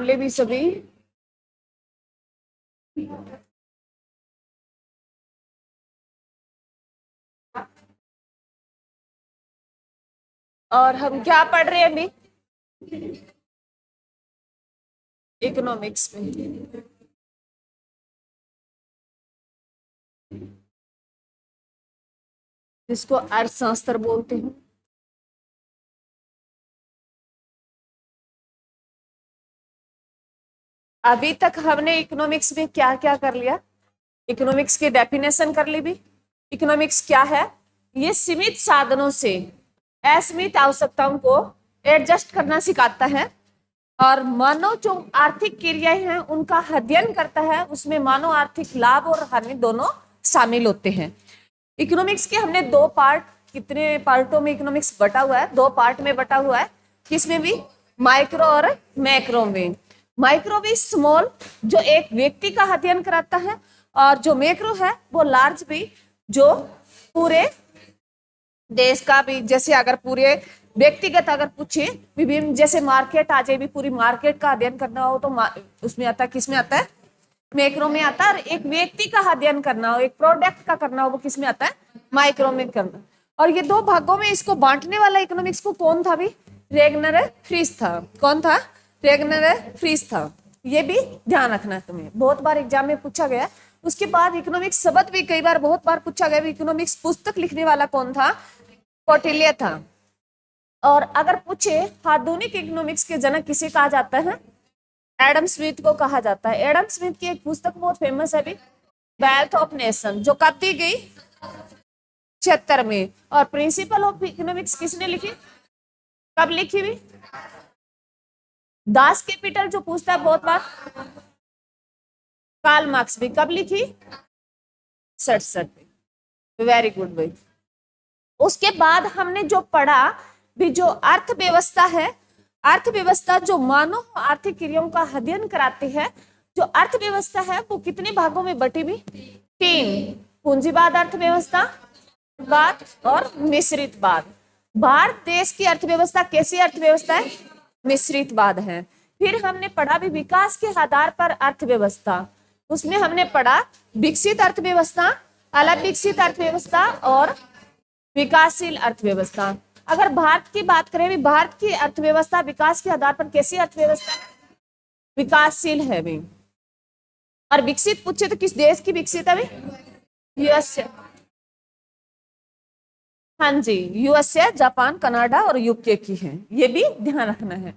बोले भी सभी। और हम क्या पढ़ रहे हैं अभी? इकोनॉमिक्स में। जिसको अर्थशास्त्र बोलते हैं। अभी तक हमने इकोनॉमिक्स में क्या क्या कर लिया? इकोनॉमिक्स की डेफिनेशन कर ली भी। इकोनॉमिक्स क्या है? ये सीमित साधनों से असीमित आवश्यकताओं को एडजस्ट करना सिखाता है और मानव जो आर्थिक क्रियाएं हैं उनका अध्ययन करता है। उसमें मानव आर्थिक लाभ और हानि दोनों शामिल होते हैं। इकोनॉमिक्स के हमने दो पार्ट, कितने पार्टों में इकोनॉमिक्स बटा हुआ है? दो पार्ट में बटा हुआ है। किसमें भी? माइक्रो और मैक्रो में। माइक्रो भी स्मॉल, जो एक व्यक्ति का अध्ययन कराता है, और जो मैक्रो है वो लार्ज भी, जो पूरे देश का भी। जैसे अगर पूरे व्यक्तिगत अगर पूछे विभिन्न, जैसे मार्केट आ जाए भी, पूरी मार्केट का अध्ययन करना हो तो उसमें आता है, किसमें आता है? मैक्रो में आता है। और एक व्यक्ति का अध्ययन करना हो, एक प्रोडक्ट का करना हो, वो किसमें आता है? माइक्रो में करना। और ये दो भागों में इसको बांटने वाला इकोनॉमिक्स को कौन था भी? रेगनर फ्रीज था। कौन था? रेगनर फ्रीज था। ये भी ध्यान रखना है, तुम्हें बहुत बार एग्जाम में पूछा गया। उसके बाद इकोनॉमिक्स शब्द भी कई बार बहुत बार पूछा गया। इकोनॉमिक्स पुस्तक लिखने वाला कौन था? कौटिल्य था। और अगर पूछे आधुनिक इकोनॉमिक्स के जनक किसे कहा जाता है? एडम स्मिथ को कहा जाता है। एडम स्मिथ की एक पुस्तक बहुत फेमस है भी, वेल्थ ऑफ नेशन, जो कब दी गई? 76 में। और प्रिंसिपल ऑफ इकोनॉमिक्स किसने लिखी? कब लिखी भी? दास कैपिटल जो पूछता है बहुत बार, कार्ल मार्क्स भी कब लिखी? 67 में। वेरी गुड भाई। उसके बाद हमने जो पढ़ा भी, जो अर्थव्यवस्था है, अर्थव्यवस्था जो मानव आर्थिक क्रियाओं का अध्ययन कराती है। जो अर्थव्यवस्था है वो कितने भागों में बटी भी? 3। पूंजीवाद अर्थव्यवस्था, बाद और मिश्रितवाद। भारत देश की अर्थव्यवस्था कैसी अर्थव्यवस्था है? मिश्रितवाद है। फिर हमने पढ़ा भी विकास के आधार पर अर्थव्यवस्था। उसमें हमने पढ़ा विकसित अर्थव्यवस्था, अलग विकसित अर्थव्यवस्था और विकासशील अर्थव्यवस्था। अगर भारत की बात करें भी, भारत की अर्थव्यवस्था विकास के आधार पर कैसी अर्थव्यवस्था है? विकासशील है भी। और विकसित पूछे तो किस देश की विकसित है भी? यूएसए। हाँ जी, यूएसए, जापान, कनाडा और यूके की है। ये भी ध्यान रखना है।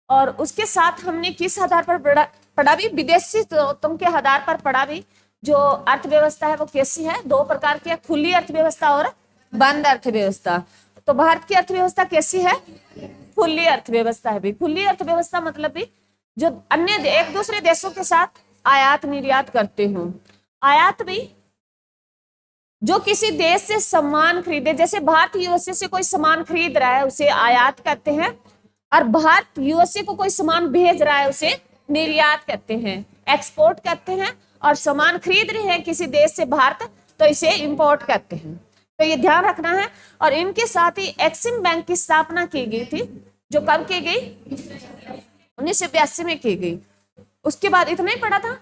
और उसके साथ हमने किस आधार पर पढ़ा भी? विदेशी स्रोतों के आधार पर पढ़ा भी। जो अर्थव्यवस्था है वो कैसी है? दो प्रकार की है, खुली अर्थव्यवस्था और बंद अर्थव्यवस्था। तो भारत की अर्थव्यवस्था कैसी है? खुली अर्थव्यवस्था है भी। खुली अर्थव्यवस्था मतलब भी जो अन्य एक दूसरे देशों के साथ आयात निर्यात करते हो। आयात भी जो किसी देश से सामान खरीदे, जैसे भारत यूएसए से कोई सामान खरीद रहा है उसे आयात कहते हैं, और भारत यूएसए को कोई सामान भेज रहा है उसे निर्यात कहते हैं, एक्सपोर्ट कहते हैं। और सामान खरीद रहे हैं किसी देश से भारत, तो इसे इंपोर्ट कहते हैं। तो ये ध्यान रखना है। और इनके साथ ही एक्सिम बैंक की स्थापना की गई थी, जो कब की गई? 1982 में की गई। उसके बाद इतना ही पढ़ा था।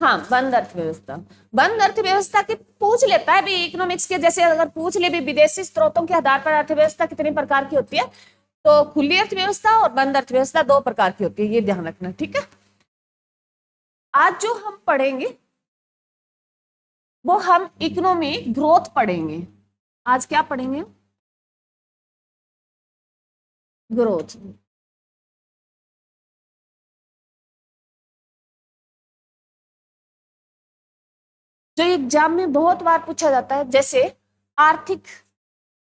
हाँ, बंद अर्थव्यवस्था। बंद अर्थव्यवस्था की पूछ लेता है भी इकोनॉमिक्स के, जैसे अगर पूछ ले भी विदेशी स्रोतों के आधार पर अर्थव्यवस्था कितने प्रकार की होती है, तो खुली अर्थव्यवस्था और बंद अर्थव्यवस्था दो प्रकार की होती है। ये ध्यान रखना, ठीक है। आज जो हम पढ़ेंगे वो हम इकोनॉमी ग्रोथ पढ़ेंगे। आज क्या पढ़ेंगे? ग्रोथ। जो एग्जाम में बहुत बार पूछा जाता है, जैसे आर्थिक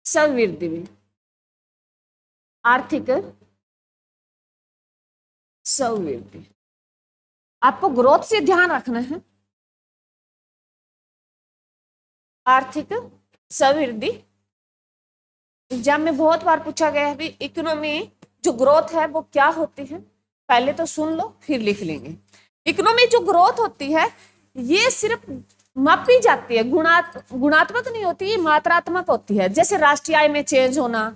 समृद्धि में, आर्थिक समृद्धि, आपको ग्रोथ से ध्यान रखना है। आर्थिक समृद्धि एग्जाम में बहुत बार पूछा गया है भी। इकोनॉमी जो ग्रोथ है वो क्या होती है? पहले तो सुन लो फिर लिख लेंगे। इकोनॉमी जो ग्रोथ होती है ये सिर्फ मापी जाती है, गुणात्मक नहीं होती, ये मात्रात्मक होती है। जैसे राष्ट्रीय आय में चेंज होना,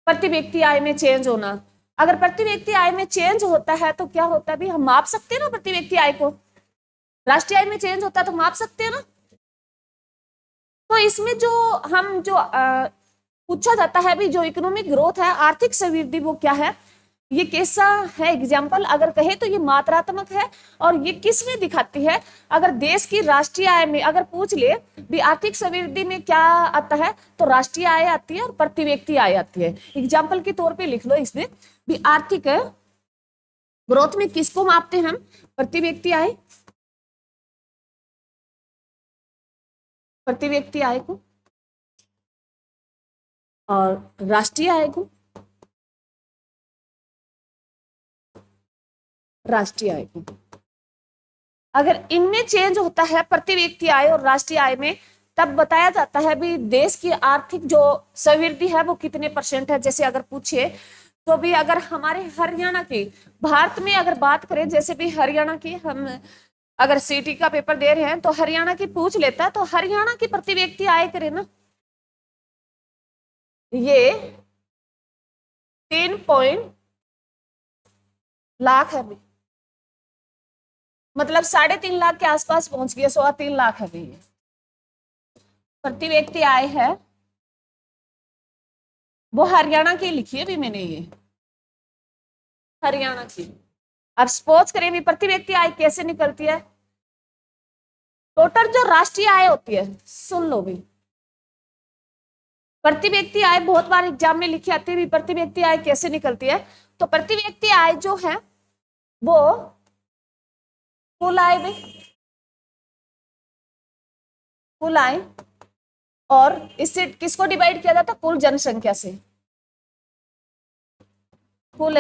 प्रति व्यक्ति आय में चेंज होना, अगर प्रति व्यक्ति आय में चेंज होता है तो क्या होता है भी, हम माप सकते हैं ना प्रति व्यक्ति आय को, राष्ट्रीय आय में चेंज होता है तो माप सकते हैं ना। तो इसमें जो हम जो पूछा जाता है भी, जो इकोनॉमिक ग्रोथ है, आर्थिक समृद्धि, वो क्या है, ये कैसा है एग्जाम्पल अगर कहे तो ये मात्रात्मक है। और ये किस में दिखाती है, अगर देश की राष्ट्रीय आय में अगर पूछ ले भी आर्थिक समृद्धि में क्या आता है, तो राष्ट्रीय आय आती है और प्रति व्यक्ति आय आती है। एग्जाम्पल के तौर पे लिख लो इसमें भी, आर्थिक ग्रोथ में किसको मापते हैं हम, प्रति व्यक्ति आय, प्रति व्यक्ति आय को, और राष्ट्रीय आय को, राष्ट्रीय आय को। अगर इनमें चेंज होता है प्रति व्यक्ति आय और राष्ट्रीय आय में, तब बताया जाता है भी देश की आर्थिक जो समृद्धि है वो कितने % है। जैसे अगर पूछे तो भी अगर हमारे हरियाणा की, भारत में अगर बात करें, जैसे भी हरियाणा की हम अगर सीटी का पेपर दे रहे हैं तो हरियाणा की पूछ लेता, तो हरियाणा की प्रति व्यक्ति आय करें ना, ये 3 लाख है भी, मतलब 3.5 लाख के आसपास पहुंच गया, 3.25 लाख है भी ये प्रति व्यक्ति आय है। वो हरियाणा की लिखी है भी मैंने, ये हरियाणा की। अब सपोज करें भी प्रति व्यक्ति आय कैसे निकलती है, टोटल जो राष्ट्रीय आय होती है, सुन लो भी, प्रति व्यक्ति आय बहुत बार एग्जाम में लिखी आती है भी, प्रति व्यक्ति आय कैसे निकलती है। तो प्रति व्यक्ति आय जो है वो कुल आय में, कुल आय, और इससे किसको डिवाइड किया जाता है, कुल जनसंख्या से, कुल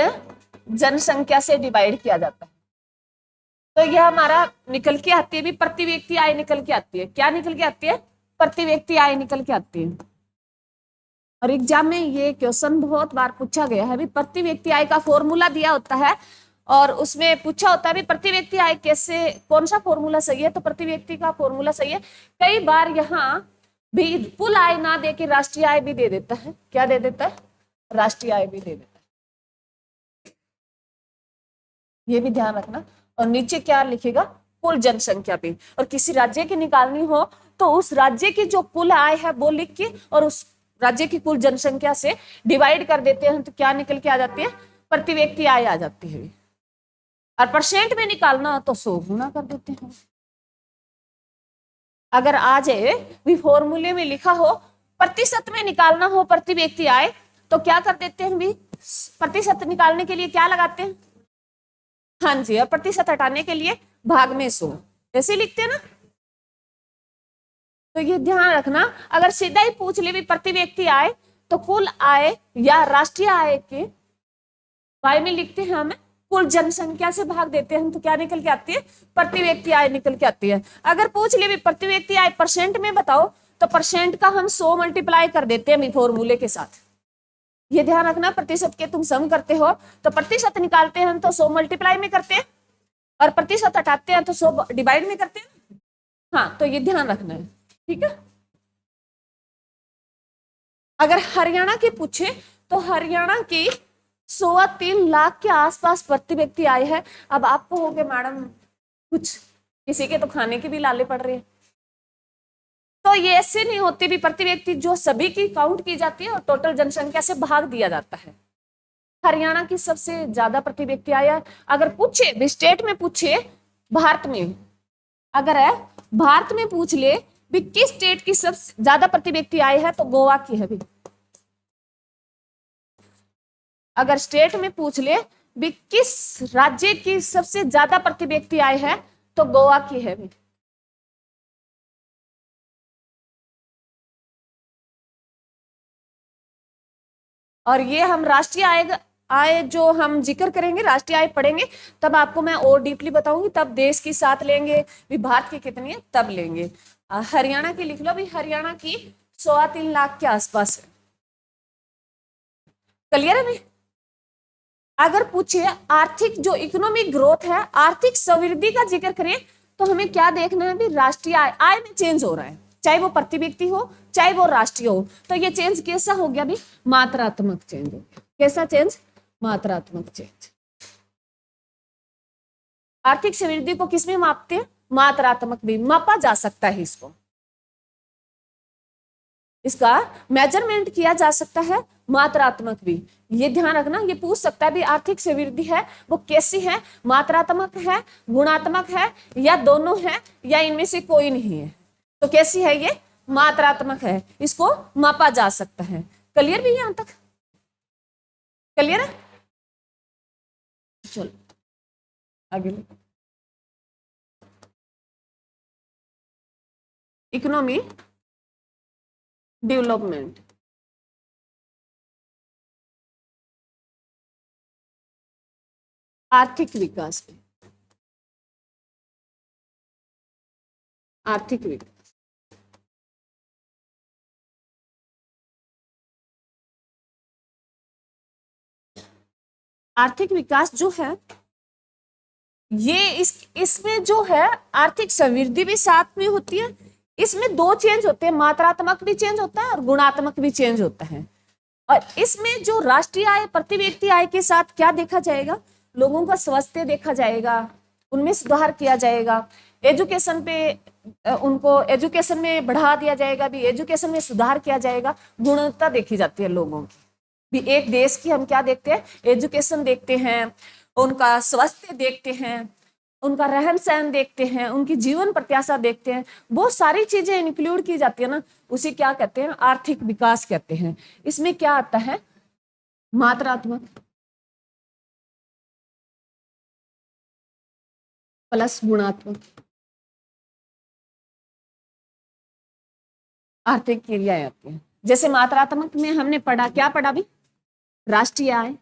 जनसंख्या से डिवाइड किया जाता है। तो यह हमारा निकल के आती है भी, प्रति व्यक्ति आय निकल के आती है। क्या निकल के आती है, प्रति व्यक्ति आय निकल के आती है। और एग्जाम में ये क्वेश्चन बहुत बार पूछा गया है भी, प्रति व्यक्ति आय का फॉर्मूला दिया होता है और उसमें पूछा होता है भी प्रति व्यक्ति आय कैसे, कौन सा फॉर्मूला सही है, तो प्रति व्यक्ति का फॉर्मूला सही है। कई बार यहाँ भी कुल आय ना दे के राष्ट्रीय आय भी दे देता है। क्या दे देता है, राष्ट्रीय आय भी दे देता है, ये भी ध्यान रखना। और नीचे क्या लिखेगा, कुल जनसंख्या भी। और किसी राज्य की निकालनी हो तो उस राज्य की जो कुल आय है वो लिख के और उस राज्य की कुल जनसंख्या से डिवाइड कर देते हैं, तो क्या निकल के आ जाती है, प्रति व्यक्ति आय आ जाती है। और परसेंट में निकालना हो तो 100 गुना कर देते हैं। अगर आ जाए भी फॉर्मूले में लिखा हो, प्रतिशत में निकालना हो प्रति व्यक्ति आय, तो क्या कर देते हैं भी, प्रतिशत निकालने के लिए क्या लगाते हैं, हाँ जी, और प्रतिशत हटाने के लिए भाग में 100, ऐसे लिखते हैं ना। तो ये ध्यान रखना, अगर सीधा ही पूछ ले भी प्रति व्यक्ति आय, तो कुल आय या राष्ट्रीय आय के आय में लिखते हैं हम, कुल जनसंख्या से भाग देते हैं, तो क्या निकल के आती है, प्रति व्यक्ति आय निकल के आती है। अगर पूछ ले भी प्रति व्यक्ति आय % में बताओ, तो % का हम 100 मल्टीप्लाई कर देते हैं फॉर्मूले के साथ। ये ध्यान रखना, प्रतिशत के तुम सम करते हो तो प्रतिशत निकालते हैं तो 100 मल्टीप्लाई में करते हैं, और प्रतिशत हटाते हैं तो 100 डिवाइड में करते हैं। हाँ, तो ये ध्यान रखना है, ठीक है। अगर हरियाणा की पूछे तो हरियाणा की 3.25 लाख के आसपास प्रति व्यक्ति आय है। अब आपको हो गए मैडम कुछ किसी के तो खाने की भी लाले पड़ रहे हैं, तो ये ऐसे नहीं होती भी, प्रति व्यक्ति जो सभी की काउंट की जाती है और टोटल जनसंख्या से भाग दिया जाता है। हरियाणा की सबसे ज्यादा प्रति व्यक्ति आय। अगर पूछे स्टेट में पूछे, भारत में अगर है, भारत में पूछ ले भी किस स्टेट की सबसे ज्यादा प्रति व्यक्ति आय है, तो गोवा की है भी। अगर स्टेट में पूछ ले भी किस राज्य की सबसे ज्यादा प्रति व्यक्ति आय है, तो गोवा की है भी। और ये हम राष्ट्रीय आय जो हम जिक्र करेंगे, राष्ट्रीय आय पढ़ेंगे, तब आपको मैं और डीपली बताऊंगी, तब देश की साथ लेंगे भी, भारत की कितनी है तब लेंगे। हरियाणा की लिख लो भी, हरियाणा की 3.25 लाख के आसपास है। क्लियर है भाई। अगर पूछे आर्थिक जो इकोनॉमिक ग्रोथ है, आर्थिक समृद्धि का जिक्र करें, तो हमें क्या देखना है भी, राष्ट्रीय आय, आय में चेंज हो रहा है, चाहे वो प्रति व्यक्ति हो चाहे वो राष्ट्रीय हो। तो ये चेंज कैसा हो गया भी, मात्रात्मक चेंज हो गया। कैसा चेंज, मात्रात्मक चेंज। आर्थिक समृद्धि को किसमें मापते हैं? मात्रात्मक भी मापा जा सकता है, इसका मेजरमेंट किया जा सकता है, मात्रात्मक भी। ये ध्यान रखना, ये पूछ सकता है भी आर्थिक समृद्धि है वो कैसी है, मात्रात्मक है, गुणात्मक है, या दोनों है, या इनमें से कोई नहीं है। तो कैसी है ये? मात्रात्मक है, इसको मापा जा सकता है। क्लियर भी यहां तक? क्लियर है? चलो आगे। इकोनॉमी डेवलपमेंट, आर्थिक विकास में, आर्थिक विकास, आर्थिक विकास जो है ये इसमें जो है आर्थिक समृद्धि भी साथ में होती है। इसमें दो चेंज होते हैं, मात्रात्मक भी चेंज होता है और गुणात्मक भी चेंज होता है। और इसमें जो राष्ट्रीय आय, प्रति व्यक्ति आय के साथ क्या देखा जाएगा? लोगों का स्वास्थ्य देखा जाएगा, उनमें सुधार किया जाएगा, एजुकेशन पे उनको एजुकेशन में बढ़ा दिया जाएगा, भी एजुकेशन में सुधार किया जाएगा, गुणवत्ता देखी जाती है लोगों की भी। एक देश की हम क्या देखते हैं? एजुकेशन देखते हैं, उनका स्वास्थ्य देखते हैं, उनका रहन सहन देखते हैं, उनकी जीवन प्रत्याशा देखते हैं, बहुत सारी चीजें इंक्लूड की जाती है ना, उसे क्या कहते हैं? आर्थिक विकास कहते हैं। इसमें क्या आता है? मात्रात्मक प्लस गुणात्मक आर्थिक क्रियाएं आती हैं। जैसे मात्रात्मक में हमने पढ़ा, क्या पढ़ा भी? राष्ट्रीय आय,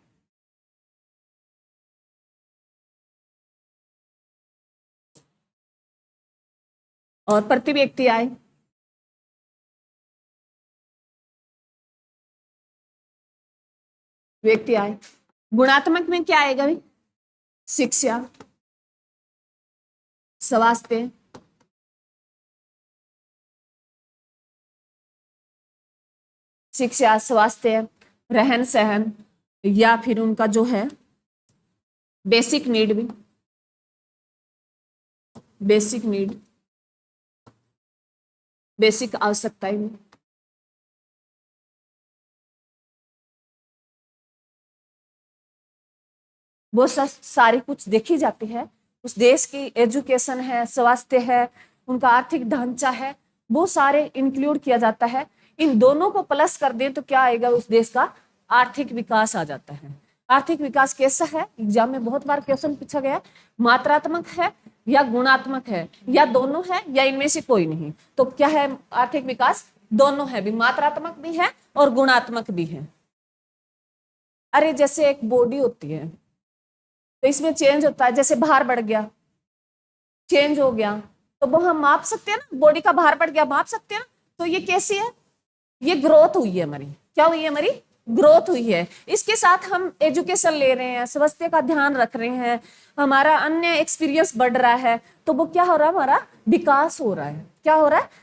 और प्रति व्यक्ति आय, व्यक्ति आय। गुणात्मक में क्या आएगा भी? शिक्षा, स्वास्थ्य, शिक्षा, स्वास्थ्य, रहन सहन, या फिर उनका जो है बेसिक नीड भी, बेसिक नीड, बेसिक आवश्यकताएं भी। वो सारी कुछ देखी जाती है। उस देश की एजुकेशन है, स्वास्थ्य है, उनका आर्थिक ढांचा है, वो सारे इंक्लूड किया जाता है। इन दोनों को प्लस कर दें तो क्या आएगा? उस देश का आर्थिक विकास आ जाता है। आर्थिक विकास कैसा है? एग्जाम में बहुत बार क्वेश्चन पूछा गया, मात्रात्मक है या गुणात्मक है, या दोनों है, या इनमें से कोई नहीं। तो क्या है आर्थिक विकास? दोनों है भी, मात्रात्मक भी है और गुणात्मक भी है। अरे जैसे एक बॉडी होती है तो इसमें चेंज होता है, जैसे भार बढ़ गया, चेंज हो गया, तो वो हम माप सकते हैं ना, बॉडी का भार बढ़ गया, माप सकते हैं ना। तो ये कैसी है? ये ग्रोथ हुई है हमारी। क्या हुई है? हमारी ग्रोथ हुई है। इसके साथ हम एजुकेशन ले रहे हैं, स्वास्थ्य का ध्यान रख रहे हैं, हमारा अन्य एक्सपीरियंस बढ़ रहा है, तो वो क्या हो रहा है? हमारा विकास हो रहा है। क्या हो रहा है?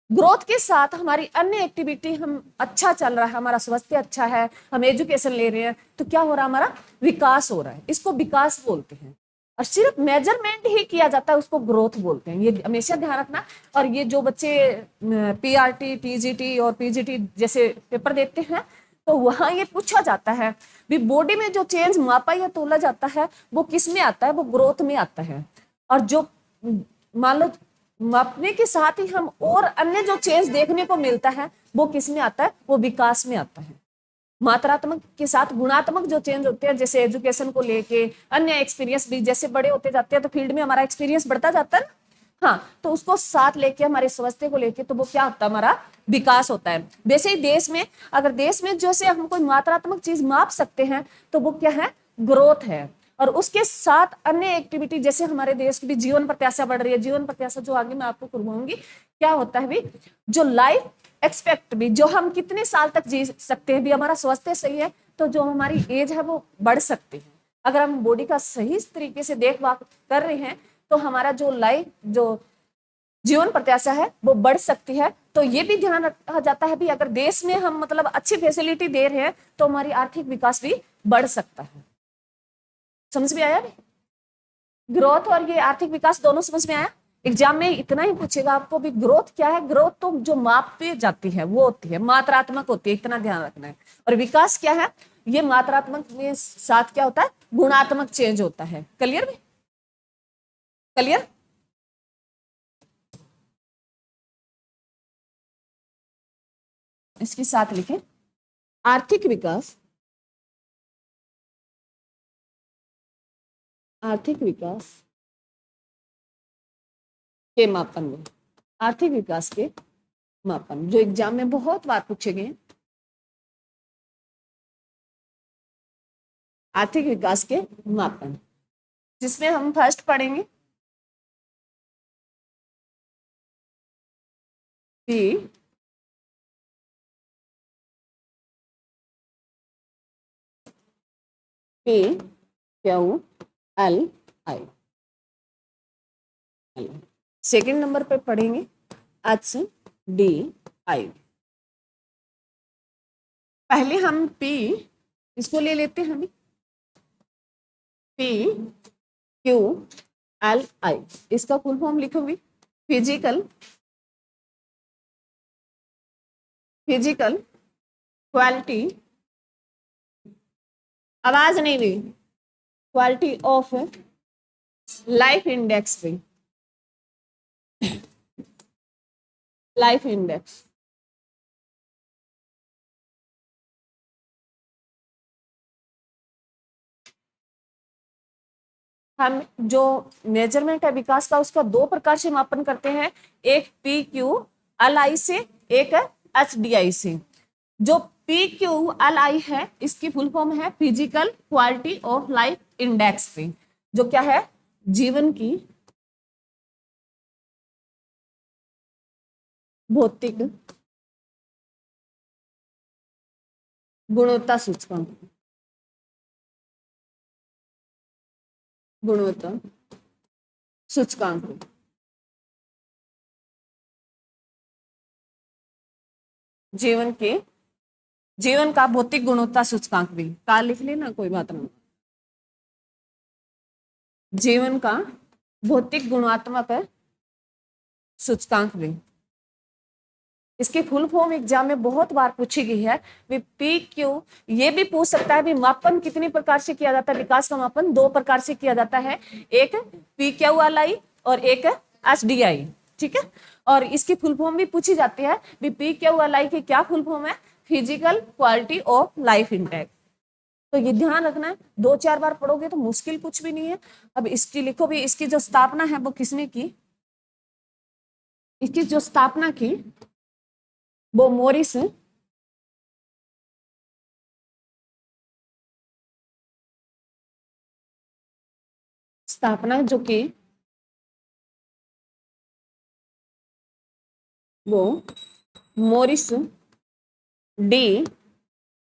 ग्रोथ के साथ हमारी अन्य एक्टिविटी हम अच्छा चल रहा है, हमारा स्वास्थ्य अच्छा है, हम एजुकेशन ले रहे हैं, तो क्या हो रहा है? हमारा विकास हो रहा है। इसको विकास बोलते हैं। और सिर्फ मेजरमेंट ही किया जाता है उसको ग्रोथ बोलते हैं, ये हमेशा ध्यान रखना। और ये जो बच्चे पीआरटी, टीजीटी और पीजीटी जैसे पेपर देते हैं तो वहां ये पूछा जाता है भी बॉडी में जो चेंज मापा या तोला जाता है वो किस में आता है? वो ग्रोथ में आता है। और जो मान लो मापने के साथ ही हम और अन्य जो चेंज देखने को मिलता है वो किस में आता है? वो विकास में आता है। मात्रात्मक के साथ गुणात्मक जो चेंज होते हैं, जैसे एजुकेशन को लेके, अन्य एक्सपीरियंस भी, जैसे बड़े होते जाते हैं तो फील्ड में हमारा एक्सपीरियंस बढ़ता जाता है ना। हाँ, तो उसको साथ लेके हमारे स्वास्थ्य को लेके, तो वो क्या होता है? हमारा विकास होता है। वैसे ही देश में, अगर देश में जैसे हम कोई मात्रात्मक चीज माप सकते हैं तो वो क्या है? ग्रोथ है। और उसके साथ अन्य एक्टिविटी, जैसे हमारे देश की भी जीवन प्रत्याशा बढ़ रही है, जीवन प्रत्याशा जो आगे मैं आपको करवाऊंगी, क्या होता है भी? जो लाइफ एक्सपेक्ट भी, जो हम कितने साल तक जी सकते हैं भी, हमारा स्वास्थ्य सही है तो जो हमारी एज है वो बढ़ सकती है। अगर हम बॉडी का सही तरीके से देखभाल कर रहे हैं तो हमारा जो लाइफ, जो जीवन प्रत्याशा है वो बढ़ सकती है। तो ये भी ध्यान रखा जाता है भी, अगर देश में हम मतलब अच्छी फैसिलिटी दे रहे हैं तो हमारी आर्थिक विकास भी बढ़ सकता है। समझ में आया? ग्रोथ और ये आर्थिक विकास दोनों समझ में आया? एग्जाम में इतना ही पूछेगा आपको भी, ग्रोथ क्या है? ग्रोथ तो जो माप पे जाती है वो होती है, मात्रात्मक होती है, इतना ध्यान रखना है। और विकास क्या है? ये मात्रात्मक में साथ क्या होता है? गुणात्मक चेंज होता है। क्लियर में? क्लियर? इसके साथ लिखें आर्थिक विकास, आर्थिक विकास के मापन में, आर्थिक विकास के मापन जो एग्जाम में बहुत बार पूछे गए, आर्थिक विकास के मापन, जिसमें हम फर्स्ट पढ़ेंगे P P Q L I. Second number पे पढ़ेंगे एच डी आई। पहले हम पी इसको ले लेते हैं, पी क्यू एल आई, इसका फुल फॉर्म लिखूंगी फिजिकल क्वालिटी, आवाज नहीं हुई, क्वालिटी ऑफ लाइफ इंडेक्स पे, लाइफ इंडेक्स। हम जो मेजरमेंट है विकास का उसका दो प्रकार से मापन करते हैं, एक पी क्यू एल आई से, एक एच डी आई से। जो पी क्यू एल आई है इसकी फुल फॉर्म है physical quality of life index पे, जो क्या है? जीवन की भौतिक गुणवत्ता सूचकांक, गुणवत्ता सूचकांक। जीवन का भौतिक गुणवत्ता सूचकांक भी का लिख लेना, कोई बात नहीं। जीवन का भौतिक गुणात्मक सूचकांक भी, इसकी फुल फॉर्म एग्जाम में बहुत बार पूछी गई है। पी क्यू ये भी पूछ सकता है भी मापन कितने प्रकार से किया जाता है? विकास का मापन दो प्रकार से किया जाता है, एक पी क्यू एल आई और एक एच डी आई। ठीक है, और इसकी फुल फॉर्म भी पूछी जाती है। पी क्यू एल आई की क्या फुल फॉर्म है? Physical quality of life index. तो ये ध्यान रखना है, दो चार बार पढ़ोगे तो मुश्किल कुछ भी नहीं है। अब इसकी लिखो भी, इसकी जो स्थापना है वो किसने की? इसकी जो स्थापना की वो मोरिस स्थापना जो की वो मोरिस डी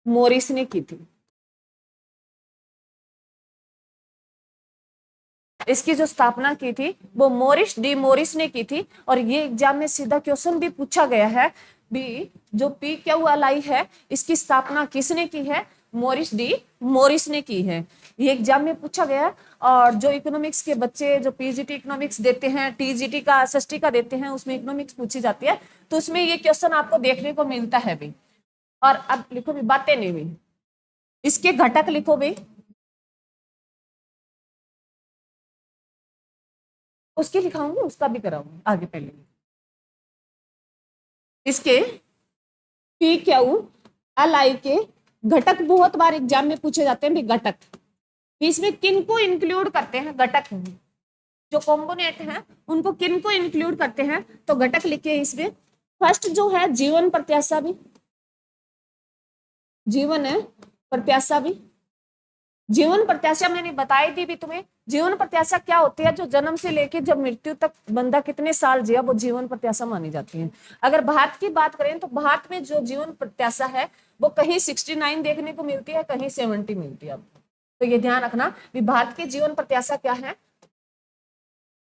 मोरिस ने की थी। इसकी जो स्थापना की थी वो मोरिस डी मोरिस ने की थी। और ये एग्जाम में सीधा क्वेश्चन भी पूछा गया है भी, जो पी क्यू एल आई है इसकी स्थापना किसने की है? मोरिस डी मोरिस ने की है। ये एग्जाम में पूछा गया। और जो इकोनॉमिक्स के बच्चे जो पीजीटी इकोनॉमिक्स देते हैं, टीजीटी का एसएसटी का देते हैं, उसमें इकोनॉमिक्स पूछी जाती है, तो उसमें ये क्वेश्चन आपको देखने को मिलता है भी। और अब लिखो भी, बातें नहीं भी, इसके घटक लिखो भी, उसकी लिखाऊंगी उसका भी कराऊंगी आगे। पहले इसके पी क्यू एल आई के घटक बहुत बार एग्जाम में पूछे जाते हैं भी। घटक इसमें किन को इंक्लूड करते हैं? घटक जो कॉम्पोनेंट हैं उनको किन को इंक्लूड करते हैं? तो घटक लिखे इसमें। फर्स्ट जो है जीवन प्रत्याशा भी, जीवन है प्रत्याशा भी। जीवन प्रत्याशा मैंने बताई थी भी तुम्हें। जीवन प्रत्याशा क्या होती है? जो जन्म से लेकर जब मृत्यु तक बंदा कितने साल जिया वो जीवन प्रत्याशा मानी जाती है। अगर भारत की बात करें तो भारत में जो जीवन प्रत्याशा है वो कहीं 69 देखने को मिलती है, कहीं 70 मिलती है आपको। तो ये ध्यान रखना भी भारत की जीवन प्रत्याशा क्या है।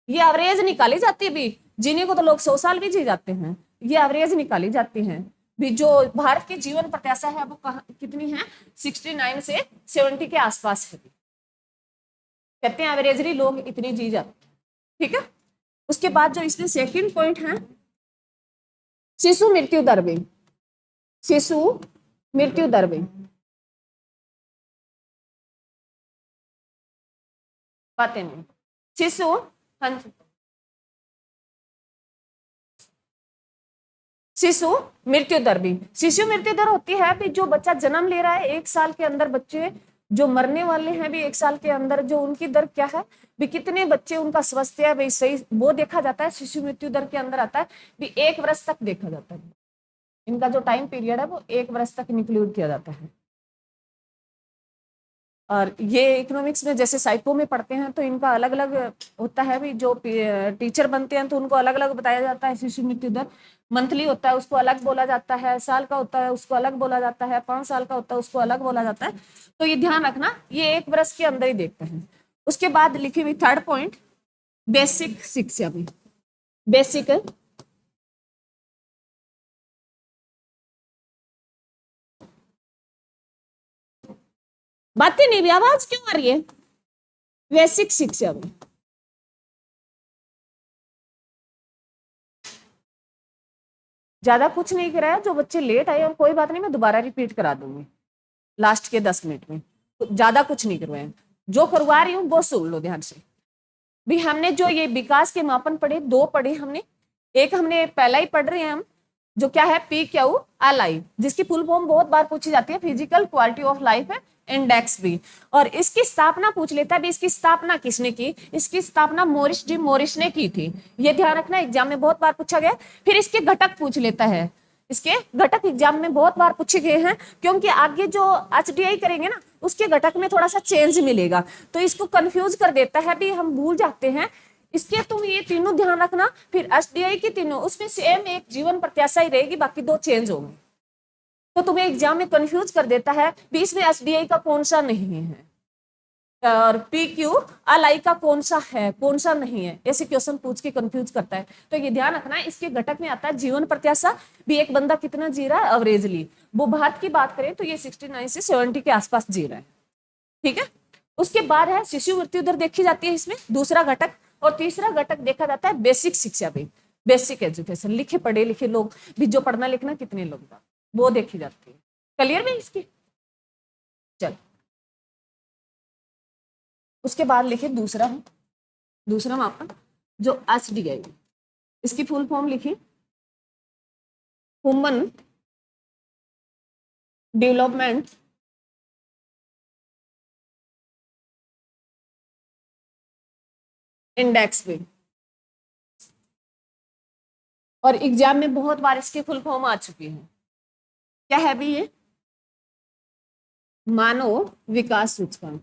ये एवरेज निकाली जाती है भी, जीने को तो लोग 100 साल भी जी जाते हैं, ये एवरेज निकाली जाती है। भी जो भारत की जीवन प्रत्याशा है वो कितनी है, 69 से 70 के आसपास है। कहते हैं एवरेजली लोग इतनी जी जाते हैं, ठीक है। उसके बाद जो इसमें सेकंड पॉइंट है, शिशु मृत्यु दर में, शिशु मृत्यु दर में बातें नहीं, शिशु, हाँ जी, शिशु मृत्यु दर भी, शिशु मृत्यु दर होती है भी जो बच्चा जन्म ले रहा है 1 साल के अंदर, बच्चे जो मरने वाले हैं भी 1 साल के अंदर, जो उनकी दर क्या है भी, कितने बच्चे उनका स्वास्थ्य है भाई सही, वो देखा जाता है शिशु मृत्यु दर के अंदर आता है भी 1 वर्ष तक देखा जाता है। इनका जो टाइम पीरियड है वो 1 वर्ष तक इंक्लूड किया जाता है। और ये इकोनॉमिक्स में जैसे साइको में पढ़ते हैं तो इनका अलग अलग होता है भी, जो टीचर बनते हैं तो उनको अलग अलग बताया जाता है शिशु मृत्यु दर। मंथली होता है उसको अलग बोला जाता है, साल का होता है उसको अलग बोला जाता है, 5 साल का होता है उसको अलग बोला जाता है। तो ये ध्यान रखना, ये 1 वर्ष के अंदर ही देखते हैं। उसके बाद लिखी हुई थर्ड पॉइंट, बेसिक शिक्षा में, बेसिक बातें नहीं भी, आवाज क्यों आ रही है, बेसिक शिक्षा में ज्यादा कुछ नहीं कराया, जो बच्चे लेट आए और कोई बात नहीं मैं दोबारा रिपीट करा दूंगी लास्ट के 10 मिनट में, ज्यादा कुछ नहीं करवाया, जो करवा रही हूँ वो सुन लो ध्यान से। भी हमने जो ये विकास के मापन पढ़े, 2 पढ़े हमने, एक हमने पहला ही पढ़ रहे हैं हम, जो क्या है PQLI, जिसकी फुल फॉर्म बहुत बार पूछी जाती है, physical quality of life index भी। और इसकी स्थापना पूछ लेता है भी, इसकी स्थापना किसने की, इसकी स्थापना मॉरिस डी मॉरिस ने की थी, ये ध्यान रखना, एग्जाम में बहुत बार पूछा गया। फिर इसके घटक पूछ लेता है, इसके घटक एग्जाम में बहुत बार पूछे गए हैं, क्योंकि आगे जो HDI करेंगे ना उसके घटक में थोड़ा सा चेंज मिलेगा, तो इसको कंफ्यूज कर देता है भी, हम भूल जाते हैं। इसके तुम ये तीनों ध्यान रखना, फिर HDI की तीनों उसमें सेम एक जीवन प्रत्याशा ही रहेगी, बाकी 2 चेंज होंगे, तो तुम्हें एग्जाम में कंफ्यूज कर देता है भी इसमें HDI का कौन सा नहीं है और PQLI का कौन सा है कौन सा नहीं है, ऐसे क्वेश्चन पूछ के कंफ्यूज करता है। तो ये ध्यान रखना है, इसके घटक में आता है जीवन प्रत्याशा भी, एक बंदा कितना जी रहा है एवरेजली, वो भारत की बात करें तो ये 69 से 70 के आसपास जी रहा है, ठीक है। उसके बाद है शिशु मृत्यु दर देखी जाती है इसमें, दूसरा घटक, और तीसरा घटक देखा जाता है बेसिक शिक्षा भी, बेसिक एजुकेशन, लिखे पढ़े लिखे लोग भी, जो पढ़ना लिखना कितने लोग का, वो देखी जाती है। क्लियर में इसकी, चल उसके बाद लिखे दूसरा, दूसरा मापन जो HDI, इसकी फुल फॉर्म लिखी, ह्यूमन डेवलपमेंट इंडेक्स भी, और एग्जाम में बहुत बार इसकी फुल फॉर्म आ चुकी है। क्या है भी ये, मानव विकास सूचकांक,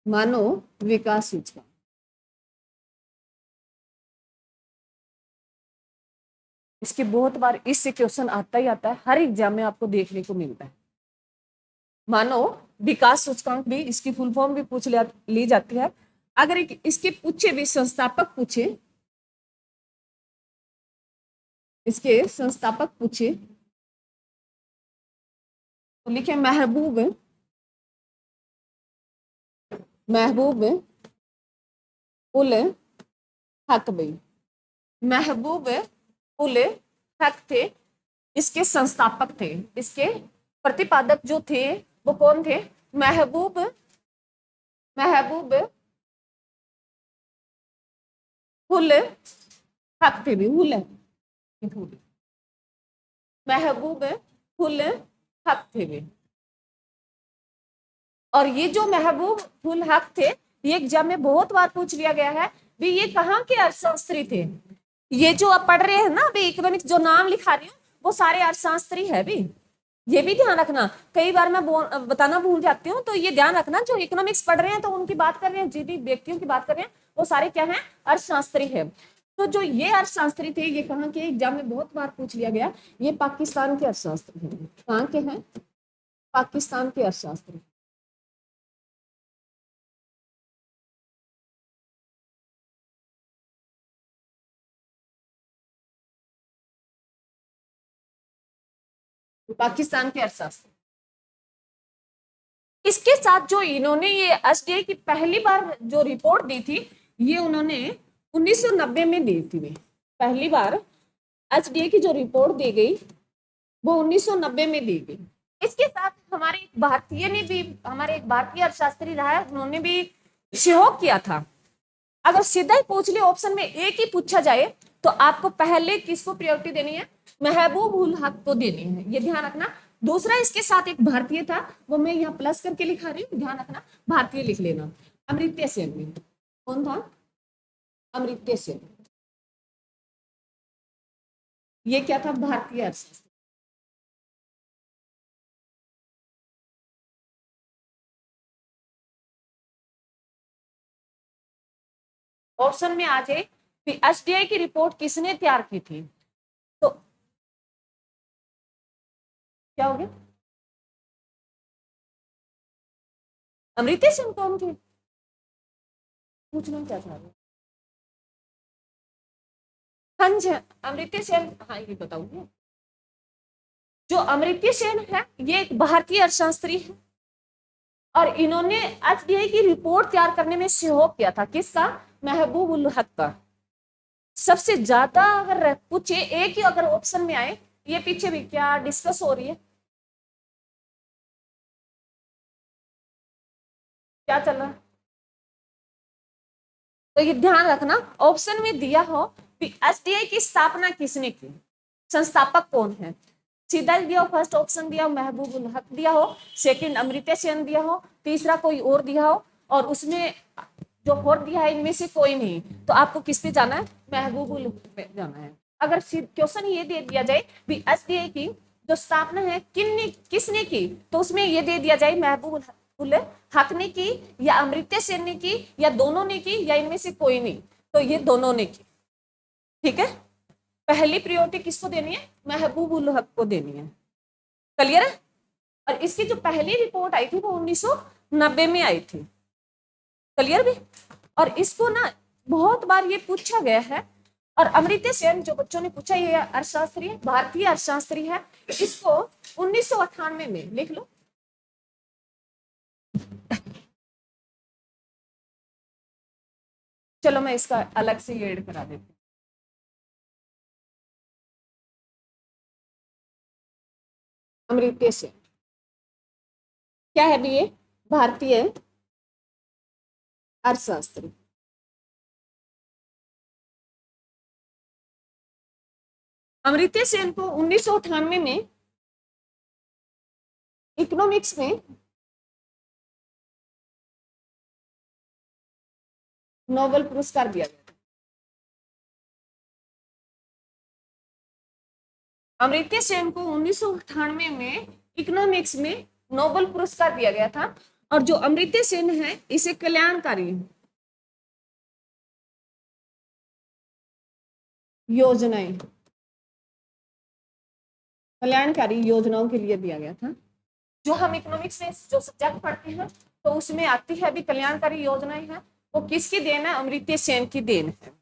मानव विकास सूचकांक। इसके बहुत बार इससे क्वेश्चन आता ही आता है, हर एग्जाम में आपको देखने को मिलता है। मानव विकास सूचकांक भी, इसकी फुल फॉर्म भी पूछ ली जाती है। अगर इसके पूछे भी, संस्थापक पूछे, इसके संस्थापक पूछे तो लिखे महबूब, महबूब उल हक भाई, महबूब उल हक थे इसके संस्थापक थे, इसके प्रतिपादक जो थे वो कौन थे, महबूब, महबूब उल हक थे भी, उल महबूब उल हक थे भी। और ये जो महबूब उल हक थे, ये एग्जाम में बहुत बार पूछ लिया गया है भी, ये कहाँ के अर्थशास्त्री थे, ये जो आप पढ़ रहे हैं ना अभी इकोनॉमिक्स, जो नाम लिखा रही हूँ वो सारे अर्थशास्त्री है भी, ये भी ध्यान रखना, कई बार मैं बताना भूल जाती हूँ, तो ये ध्यान रखना, जो इकोनॉमिक्स पढ़ रहे हैं तो उनकी बात कर रहे हैं, जिन व्यक्तियों की बात कर रहे हैं वो सारे क्या है, अर्थशास्त्री है। तो जो ये अर्थशास्त्री थे, ये कहाँ के, एग्जाम में बहुत बार पूछ लिया गया, ये पाकिस्तान के अर्थशास्त्री हैं, कहाँ के हैं, पाकिस्तान के अर्थशास्त्री। पाकिस्तान के अर्थशास्त्री। इसके साथ जो इन्होंने ये एसडीआई की पहली बार जो रिपोर्ट दी थी, ये उन्होंने 1990 में दी थी। पहली बार एसडीआई की जो रिपोर्ट दी गई वो 1990 में दी गई। इसके साथ हमारे एक भारतीय ने भी, हमारे एक भारतीय अर्थशास्त्री रहा है, उन्होंने भी सहयोग किया था। अगर सीधा ही पूछ ले, ऑप्शन में एक ही पूछा जाए, तो आपको पहले किसको प्रायोरिटी देनी है? महबूब उल हक को देनी है, ये ध्यान रखना। दूसरा इसके साथ एक भारतीय था, वो मैं यहाँ प्लस करके लिखा रही हूँ, ध्यान रखना, भारतीय लिख लेना। अमर्त्य सेन। कौन था? अमर्त्य सेन। ये क्या था? भारतीय अर्थशास्त्री। ऑप्शन में आ जाए कि एसडीआई की रिपोर्ट किसने तैयार की थी, तो क्या हो गया? अमर्त्य सेन कौन थे? पूछना क्या चाह रहे? हाँ जी, अमर्त्य सेन, हाँ ये बताऊंगी। जो अमर्त्य सेन है, ये एक भारतीय अर्थशास्त्री है और इन्होंने एसडीआई की रिपोर्ट तैयार करने में सहयोग किया था। किसका? महबूब उल हक का। सबसे ज्यादा अगर पूछे, एक ही अगर ऑप्शन में आए, ये पीछे भी क्या डिस्कस हो रही है, क्या चल रहा है, तो ये ध्यान रखना। ऑप्शन में दिया हो कि एसडीआई की स्थापना किसने की, संस्थापक कौन है, सीधा दिया हो, फर्स्ट ऑप्शन दिया हो महबूब उल हक दिया हो, सेकंड अमर्त्य सेन दिया हो, तीसरा कोई और दिया हो, और उसमें जो फोर्थ दिया है इनमें से कोई नहीं, तो आपको किस पे जाना है? महबूब उल हक पे जाना है। अगर क्वेश्चन ये दे दिया जाए भी एसडीआई की जो स्थापना है किसने की, तो उसमें ये दे दिया जाए महबूब उल हक ने की, या अमर्त्य सेन ने की, या दोनों ने की, या इनमें से कोई नहीं, तो ये दोनों ने की। ठीक है, पहली प्रायोरिटी किसको देनी है? महबूब उल हक को देनी है। क्लियर है? और इसकी जो पहली रिपोर्ट आई थी वो 1990 में आई थी। क्लियर भी? और इसको ना बहुत बार ये पूछा गया है, और अमर्त्य सेन जो बच्चों ने पूछा, ये अर्थशास्त्री है, भारतीय अर्थशास्त्री है, इसको 1998 में लिख लो। चलो मैं इसका अलग से ऐड करा देती हूँ। अमर्त्य सेन क्या है भी? ये भारतीय अर्थशास्त्री। अमर्त्य सेन को 1998 में इकोनॉमिक्स में नोबेल पुरस्कार दिया गया। अमर्त्य सेन को 1998 में इकोनॉमिक्स में नोबेल पुरस्कार दिया गया था। और जो अमर्त्य सेन है, इसे कल्याणकारी योजनाएं, कल्याणकारी योजनाओं के लिए दिया गया था। जो हम इकोनॉमिक्स में जो सब्जेक्ट पढ़ते हैं, तो उसमें आती है भी कल्याणकारी योजनाएं हैं, वो किसकी देन है? अमर्त्य सेन की देन है।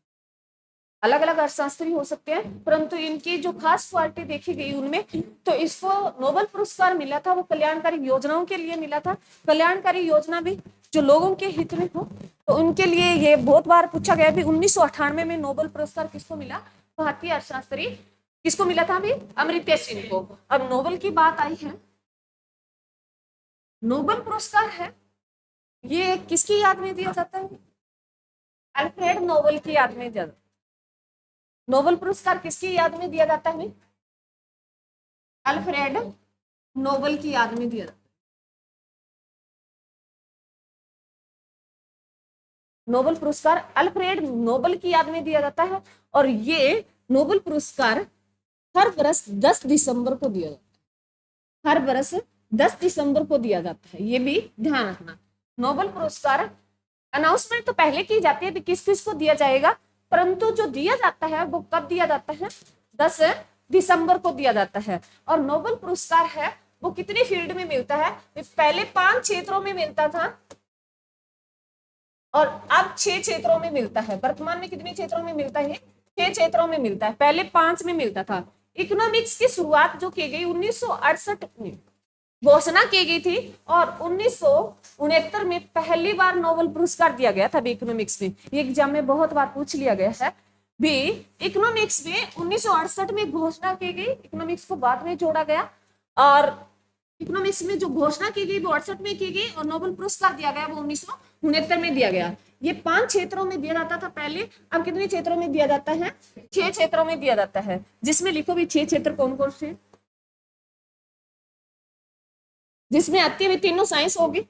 अलग अलग अर्थशास्त्री हो सकते हैं, परंतु इनकी जो खास क्वालिटी देखी गई उनमें, तो इसको नोबेल पुरस्कार मिला था, वो कल्याणकारी योजनाओं के लिए मिला था। कल्याणकारी योजना भी जो लोगों के हित में हो, तो उनके लिए ये बहुत बार पूछा गया भी। 1998 में नोबेल पुरस्कार किसको मिला? भारतीय अर्थशास्त्री किसको मिला था? अभी अमर्त्य सेन को। अब नोबेल की बात आई है, नोबेल पुरस्कार है, ये किसकी याद में दिया जाता है? अल्फ्रेड नोबेल की याद में दिया। नोबेल पुरस्कार किसकी याद में दिया जाता है? अल्फ्रेड नोबेल की याद में दिया जाता है। नोबेल पुरस्कार अल्फ्रेड नोबेल की याद में दिया जाता है, और ये नोबेल पुरस्कार हर वर्ष 10 दिसंबर को दिया जाता है। हर वर्ष 10 दिसंबर को दिया जाता है, ये भी ध्यान रखना। नोबेल पुरस्कार अनाउंसमेंट तो पहले की जाती है कि किस किस को दिया जाएगा, परंतु जो दिया जाता है वो कब दिया जाता है? 10 दिसंबर को दिया जाता है। और नोबेल पुरस्कार है वो कितनी फील्ड में मिलता है? पहले 5 क्षेत्रों में मिलता था, और अब 6 क्षेत्रों में मिलता है। वर्तमान में कितने क्षेत्रों में मिलता है? 6 क्षेत्रों में मिलता है। पहले 5 में मिलता था। इकोनॉमिक्स की शुरुआत जो की गई 1968 में घोषणा की गई थी, और 1969 में पहली बार नोबेल पुरस्कार दिया गया था भी इकोनॉमिक्स में। ये एग्जाम में बहुत बार पूछ लिया गया है भी। इकोनॉमिक्स में 1968 में घोषणा की गई, इकोनॉमिक्स को बाद में जोड़ा गया, और इकोनॉमिक्स में जो घोषणा की गई वो 68 में की गई, और नोबेल पुरस्कार दिया गया वो 1969 में दिया गया। ये 5 क्षेत्रों में दिया जाता था पहले, अब कितने क्षेत्रों में दिया जाता है? 6 क्षेत्रों में दिया जाता है, जिसमें लिखो भी 6 क्षेत्र कौन कौन से, जिसमें आती है तीनों साइंस होगी,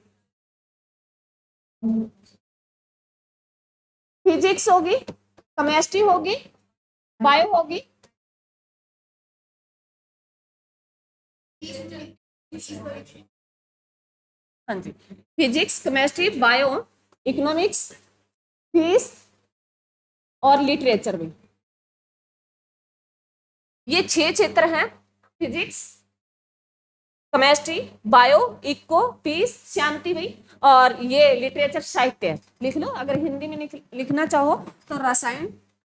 फिजिक्स होगी, केमिस्ट्री होगी, बायो होगी, हाँ जी, physics, chemistry, bio, economics, physics और लिटरेचर में। ये 6 क्षेत्र हैं, physics, chemistry, bio, eco, peace, शांति भाई, और ये लिटरेचर साहित्य। लिख लो, अगर हिंदी में लिखना चाहो तो रसायन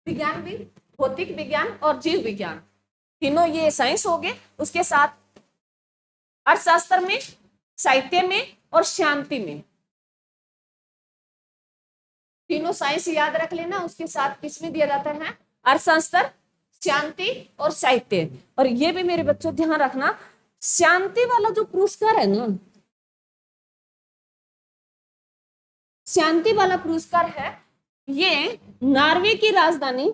विज्ञान भी, भौतिक विज्ञान और जीव विज्ञान, तीनों ये साइंस हो गए। उसके साथ अर्थशास्त्र में, साहित्य में और शांति में, तीनों साइंस याद रख लेना। उसके साथ किसमें दिया जाता है? अर्थशास्त्र, शांति और साहित्य। और ये भी मेरे बच्चों ध्यान रखना, शांति वाला जो पुरस्कार है ना, शांति वाला पुरस्कार है, ये नॉर्वे की राजधानी,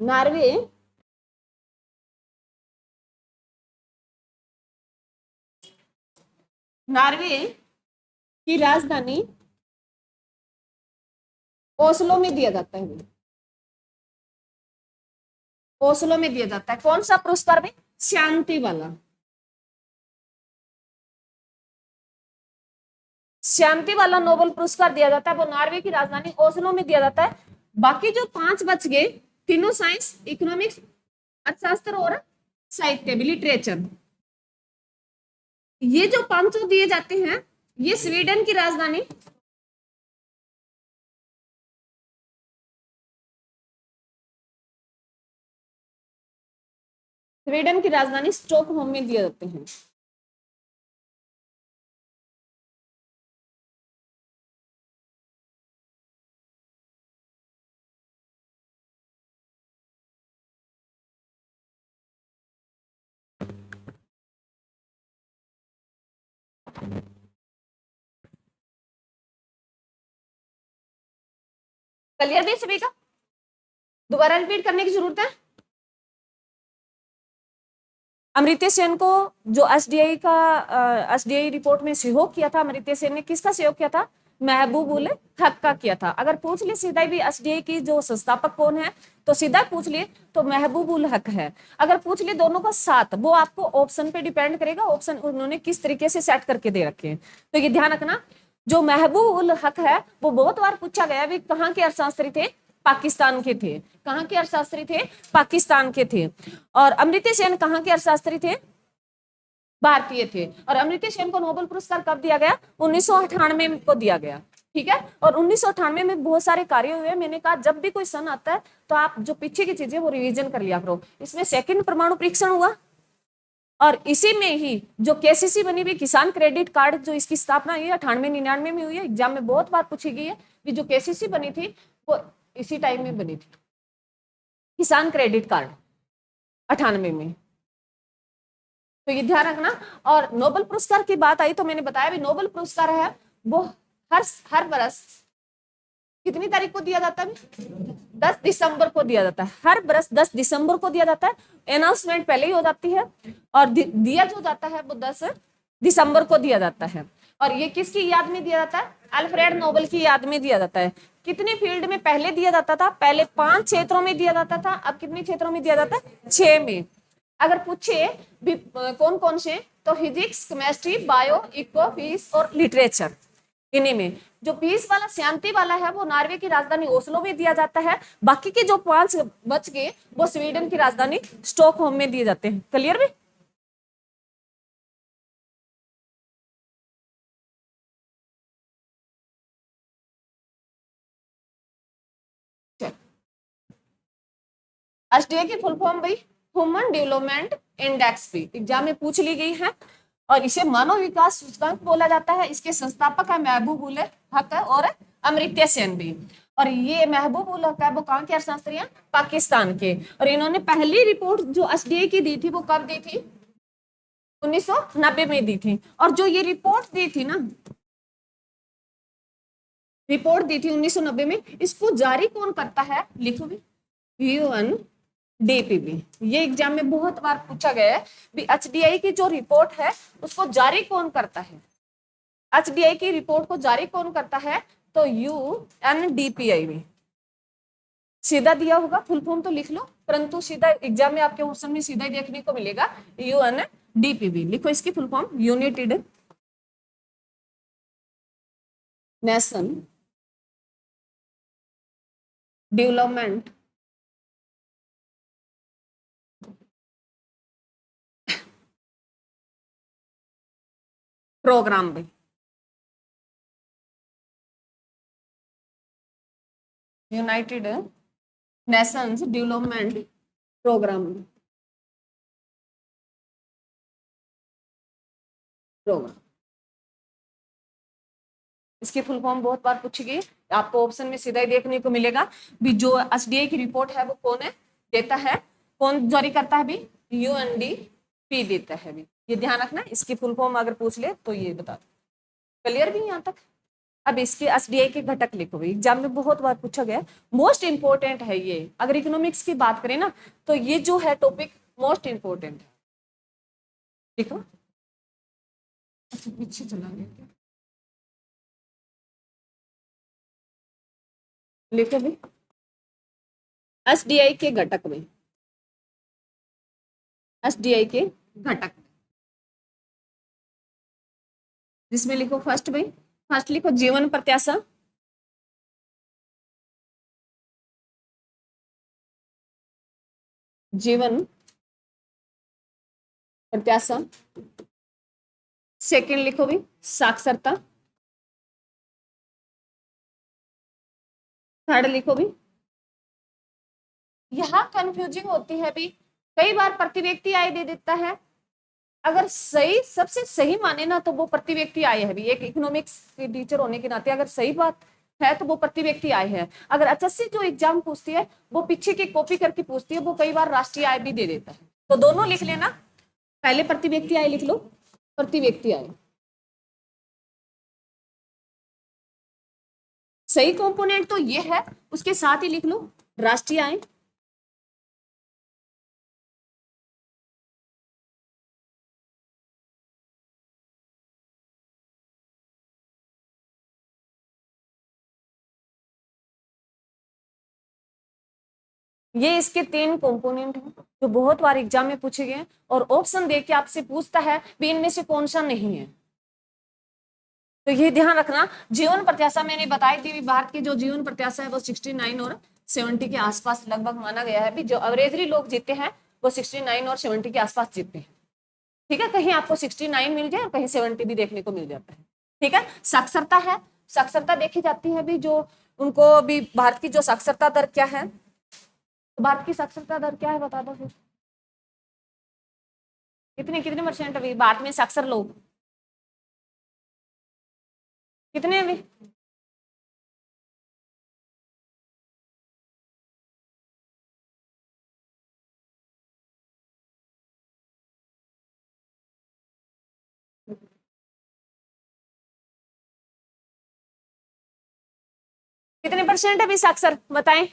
नॉर्वे नॉर्वे की राजधानी ओस्लो में दिया जाता है। ओस्लो में दिया जाता है। कौन सा पुरस्कार भी? शांति वाला। शांति वाला नोबेल पुरस्कार दिया जाता है, वो नॉर्वे की राजधानी ओस्लो में दिया जाता है। बाकी जो 5 बच गए, तीनों साइंस, इकोनॉमिक्स, अर्थशास्त्र और साहित्य भी, लिटरेचर, ये जो 5 दिए जाते हैं, ये स्वीडन की राजधानी, स्वीडन की राजधानी स्टॉकहोम में दिए जाते हैं। क्लियर भी सभी का? दोबारा रिपीट करने की जरूरत है? अमर्त्य सेन को जो एसडीआई रिपोर्ट में सहयोग किया था, अमर्त्य सेन ने किसका सहयोग किया था? महबूब उल हक का किया था। अगर पूछ ले सीधा भी एसडीआई की जो संस्थापक कौन है, तो सीधा पूछ ले तो महबूब उल हक है। अगर पूछ ले दोनों का साथ, वो आपको ऑप्शन पे डिपेंड करेगा, ऑप्शन उन्होंने किस तरीके से सेट करके दे रखे हैं। तो ये ध्यान रखना, जो महबूब उल हक है वो बहुत बार पूछा गया भी कहाँ के अर्थशास्त्री थे? पाकिस्तान के थे। कहाँ के अर्थशास्त्री थे? पाकिस्तान के थे। और अमर्त्य सेन कहाँ के अर्थशास्त्री थे? भारतीय थे। और अमर्त्य सेन को नोबेल पुरस्कार कब दिया गया? 1998 को दिया गया। ठीक है। और 1998 में बहुत सारे कार्य हुए। मैंने कहा जब भी कोई सन आता है तो आप जो पीछे की चीजें वो रिवीजन कर लिया करो। इसमें सेकंड परमाणु परीक्षण हुआ, और इसी में ही जो केसीसी बनी हुई, किसान क्रेडिट कार्ड, जो इसकी स्थापना हुई 98-99 में हुई है। एग्जाम में बहुत बार पूछी गई है कि जो केसीसी बनी थी वो इसी टाइम में बनी थी, किसान क्रेडिट कार्ड 98 में। तो ये ध्यान रखना। और नोबेल पुरस्कार की बात आई तो मैंने बताया भी नोबेल पुरस्कार है वो हर बरस कितनी तारीख को दिया जाता है? 10 दिसंबर को दिया जाता है। हर बरस 10 दिसंबर को दिया जाता है। अनाउंसमेंट पहले ही हो जाती है, और दिया जो जाता है वो 10 दिसंबर को दिया जाता है। और ये किसकी याद में दिया जाता है? अल्फ्रेड नोबेल की याद में दिया जाता है। कितने फील्ड में पहले दिया जाता था? पहले 5 क्षेत्रों में दिया जाता था, अब कितने क्षेत्रों में दिया जाता है? 6 में। अगर पूछे भी कौन कौन से, तो physics, chemistry, bio, eco, physics और लिटरेचर। इन्हीं में जो पीस वाला, शांति वाला है, वो नॉर्वे की राजधानी ओस्लो में दिया जाता है। बाकी के जो 5 बच गए वो स्वीडन की राजधानी स्टॉकहोम में दिए जाते हैं। क्लियर भी? एसडीए की फुल फॉर्म भाई ह्यूमन डेवलपमेंट इंडेक्स भी एग्जाम में पूछ ली गई है और इसे मानव विकास सूचकांक बोला जाता है। इसके संस्थापक है महबूब उल हक और अमर्त्य सेन भी। और ये महबूब उल हक है वो कहाँ के अर्थशास्त्री हैं? पाकिस्तान के। और इन्होंने पहली रिपोर्ट जो एसडीए की दी थी वो कब दी थी? 1990 में दी थी। और जो ये रिपोर्ट दी थी ना, रिपोर्ट दी थी 1990 में, इसको जारी कौन करता है? लिखो भी, यूएनडीपी। ये एग्जाम में बहुत बार पूछा गया है भी एचडीआई की जो रिपोर्ट है उसको जारी कौन करता है? एचडीआई की रिपोर्ट को जारी कौन करता है? तो यूएनडीपीआई भी। सीधा दिया होगा, फुल फॉर्म तो लिख लो, परंतु सीधा एग्जाम में आपके ऑप्शन में सीधा ही देखने को मिलेगा यूएनडीपी। लिखो इसकी full form, united nation development programme भी। United nations development programme programme. इसकी फुल फॉर्म बहुत बार पूछी गई, आपको ऑप्शन में सीधा ही देखने को मिलेगा भी। जो एसडीए की रिपोर्ट है वो कौन है देता है, कौन जारी करता है भी? यूएनडीपी देता है भी। ये ध्यान रखना, इसकी फुल फॉर्म अगर पूछ ले तो ये बता दो। क्लियर भी यहाँ तक? अब इसके एसडीआई के घटक लिखो भाई, एग्जाम में बहुत बार पूछा गया, मोस्ट इंपोर्टेंट है ये। अगर इकोनॉमिक्स की बात करें ना तो ये जो है टॉपिक मोस्ट इंपोर्टेंट है। देखो अच्छा पीछे चला गया क्या? लिखो भाई एसडीआई के घटक में, एसडीआई के घटक जिसमें लिखो फर्स्ट भाई, फर्स्ट लिखो जीवन प्रत्याशा, जीवन प्रत्याशा। सेकंड लिखो भी साक्षरता। थर्ड लिखो भी, यहां कंफ्यूजिंग होती है भी, कई बार प्रति व्यक्ति आय दे देता है। अगर सही सबसे सही माने ना तो वो प्रति व्यक्ति आय है भी। एक इकोनॉमिक्स के टीचर होने के नाते अगर सही बात है तो वो प्रति व्यक्ति आय है। अगर एचएससी जो एग्जाम पूछती है वो पीछे की कॉपी करके पूछती है, वो कई बार राष्ट्रीय आय भी दे देता है। तो दोनों लिख लेना, पहले प्रति व्यक्ति आय लिख लो, प्रति व्यक्ति आय सही कंपोनेंट तो ये है, उसके साथ ही लिख लो राष्ट्रीय आय। ये इसके 3 कंपोनेंट हैं जो बहुत बार एग्जाम में पूछे गए और ऑप्शन देके आपसे पूछता है भी इनमें से कौन सा नहीं है। तो ये ध्यान रखना। जीवन प्रत्याशा मैंने बताई थी, भारत की जो जीवन प्रत्याशा है वो 69 और 70 के आसपास लगभग माना गया है भी। जो एवरेजली लोग जीते हैं वो 69 और 70 के आसपास जीते हैं। ठीक है, कहीं आपको 69 मिल जाए और कहीं 70 भी देखने को मिल जाता है। ठीक है, साक्षरता है, साक्षरता देखी जाती है भी। जो उनको भी भारत की जो साक्षरता दर क्या है, तो भारत की साक्षरता दर क्या है बता दो फिर। कितने कितने परसेंट अभी भारत में साक्षर लोग कितने अभी? कितने परसेंट अभी साक्षर बताएं?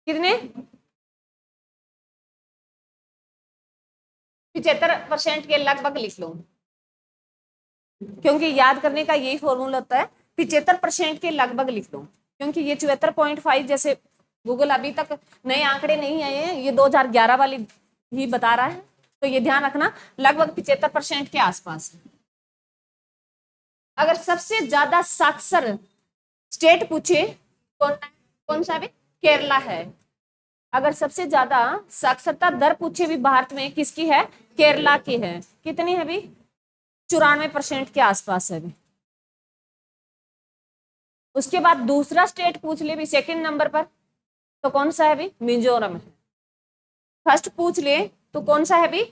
कितने? 75% के लगभग लिख लो, क्योंकि याद करने का यही फॉर्मूला होता है। 75% के लगभग लिख लो, क्योंकि ये 74.5 जैसे गूगल अभी तक नए आंकड़े नहीं आए हैं, ये 2011 वाली ही बता रहा है। तो ये ध्यान रखना, लगभग 75% के आसपास। अगर सबसे ज्यादा साक्षर स्टेट पूछे कौन कौन सा भी? केरला है। अगर सबसे ज्यादा साक्षरता दर पूछे भी भारत में किसकी है? केरला की है। कितनी है भी? 94% के आसपास है भी। उसके बाद दूसरा स्टेट पूछ ले भी सेकंड नंबर पर, तो कौन सा है भी? मिजोरम है। फर्स्ट पूछ ले तो कौन सा है भी?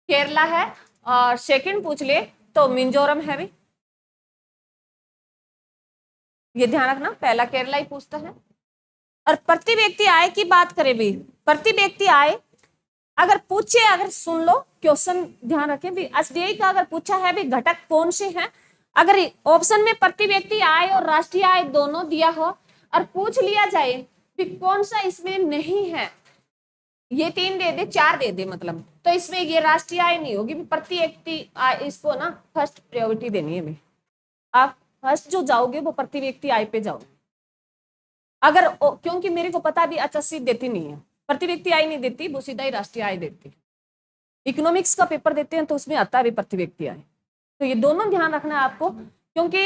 केरला है। और सेकंड पूछ ले तो मिजोरम है भी। ये ध्यान रखना, पहला केरला ही पूछता है। और प्रति व्यक्ति आय की बात करें भी, प्रति व्यक्ति आय अगर पूछे, अगर सुन लो क्वेश्चन ध्यान रखें भी, एसडीआई का अगर पूछा है भी घटक कौन से हैं, अगर ऑप्शन में प्रति व्यक्ति आय और राष्ट्रीय आय दोनों दिया हो और पूछ लिया जाए कि कौन सा इसमें नहीं है, ये 3 दे दे, 4 दे दे मतलब, तो इसमें ये राष्ट्रीय आय नहीं होगी, प्रति व्यक्ति आय इसको ना फर्स्ट प्रायोरिटी देनी है भी। आप फर्स्ट जो जाओगे वो प्रति व्यक्ति आय पे जाओगे। अगर क्योंकि मेरे को पता भी एचएससी देती नहीं है, प्रति व्यक्ति आय नहीं देती, वो सीधा ही राष्ट्रीय आय देती है। इकोनॉमिक्स का पेपर देते हैं तो उसमें आता है भी प्रति व्यक्ति आय। तो ये दोनों ध्यान रखना है आपको, क्योंकि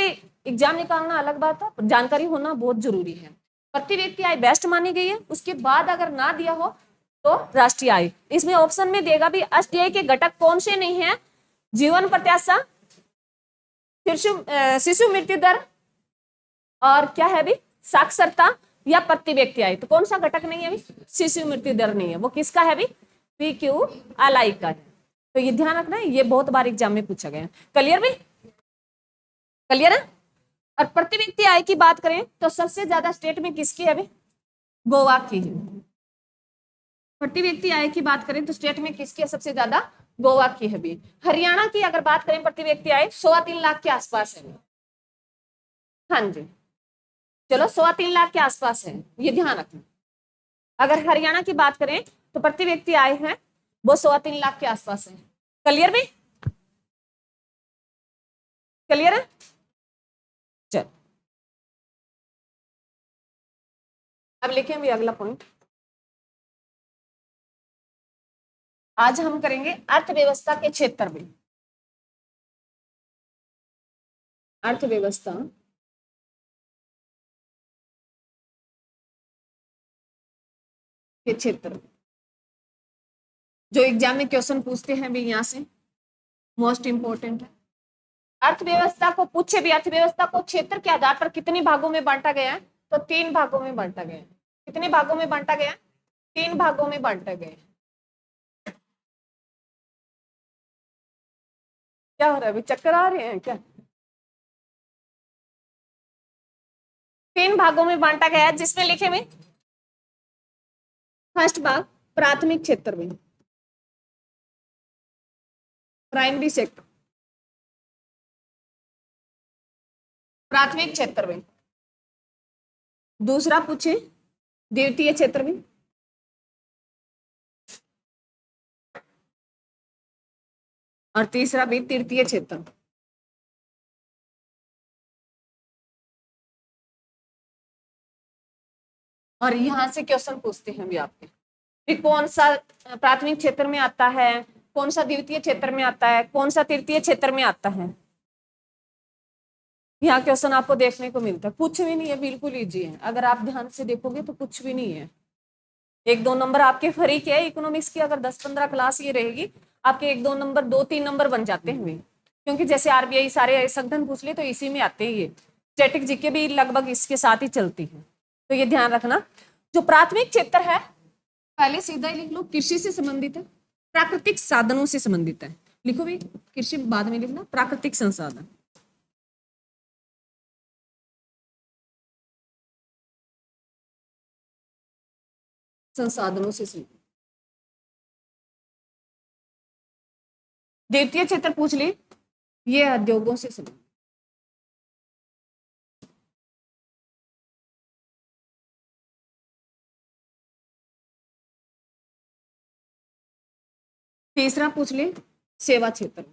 एग्जाम निकालना अलग बात है, जानकारी होना बहुत जरूरी है। प्रति व्यक्ति आय बेस्ट मानी गई है, उसके बाद अगर ना दिया हो तो राष्ट्रीय आय। इसमें ऑप्शन में देगा भी एसडीआई के घटक कौन से नहीं है? जीवन प्रत्याशा, शिशु मृत्यु दर, और क्या है भी? साक्षरता या प्रति व्यक्ति आय। तो कौन सा घटक नहीं है भी? शिशु मृत्यु दर नहीं है। वो किसका है भी? PQLI का है। तो ये ध्यान रखना है, ये बहुत बार एग्जाम में पूछा गया है। क्लियर भी? क्लियर है? और प्रति व्यक्ति आय की बात करें तो सबसे ज्यादा स्टेट में किसकी है भी? गोवा की है। प्रति व्यक्ति आय की बात करें तो स्टेट में किसकी है सबसे ज्यादा? गोवा की है भी। हरियाणा की अगर बात करें प्रति व्यक्ति आय 3.25 लाख के आसपास है। हाँ जी, चलो 3.25 लाख के आसपास है, ये ध्यान रखना। अगर हरियाणा की बात करें तो प्रति व्यक्ति आय है वो 3.25 लाख के आसपास है। क्लियर भी? क्लियर है? चल अब लिखें भी अगला पॉइंट। आज हम करेंगे अर्थव्यवस्था के क्षेत्र में। अर्थव्यवस्था के क्षेत्र, जो एग्जाम में क्वेश्चन पूछते हैं भी यहाँ से, मोस्ट इंपोर्टेंट है। अर्थव्यवस्था को पूछे भी, अर्थव्यवस्था को क्षेत्र के आधार पर कितने भागों में बांटा गया है? तो 3 भागों में बांटा गया है। कितने भागों में बांटा गया? 3 भागों में बांटा गया। क्या हो रहा है अभी? चक्कर आ रहे हैं क्या? 3 भागों में बांटा गया है, जिसमें लिखे में फर्स्ट भाग प्राथमिक क्षेत्र में, प्राइमरी सेक्टर, प्राथमिक क्षेत्र में। दूसरा पूछे द्वितीय क्षेत्र में, और तीसरा भी तृतीय क्षेत्र। और यहां से क्वेश्चन पूछते हैं भी आपके भी, कौन सा प्राथमिक क्षेत्र में आता है, कौन सा द्वितीय क्षेत्र में आता है, कौन सा तृतीय क्षेत्र में आता है। यहाँ क्वेश्चन आपको देखने को मिलता है। कुछ भी नहीं है, बिल्कुल इजी है। अगर आप ध्यान से देखोगे तो कुछ भी नहीं है। 1-2 नंबर आपके फ्री के है। इकोनॉमिक्स की अगर 10-15 क्लास ये रहेगी, आपके 1-2 नंबर, 2-3 नंबर बन जाते हैं। क्योंकि जैसे आरबीआई सारे संगठन पूछ ले तो इसी में आते हैं। ये स्टैटिक जीके भी लगभग इसके साथ ही चलती है। तो ये ध्यान रखना, जो प्राथमिक क्षेत्र है पहले सीधा ही लिख लो, कृषि से संबंधित है, प्राकृतिक साधनों से संबंधित है। लिखो भी, कृषि बाद में लिखना, प्राकृतिक संसाधन। संसाधनों से संबंधित। द्वितीय क्षेत्र पूछ ले, ये उद्योगों से संबंधित। तीसरा पूछ ले सेवा क्षेत्र।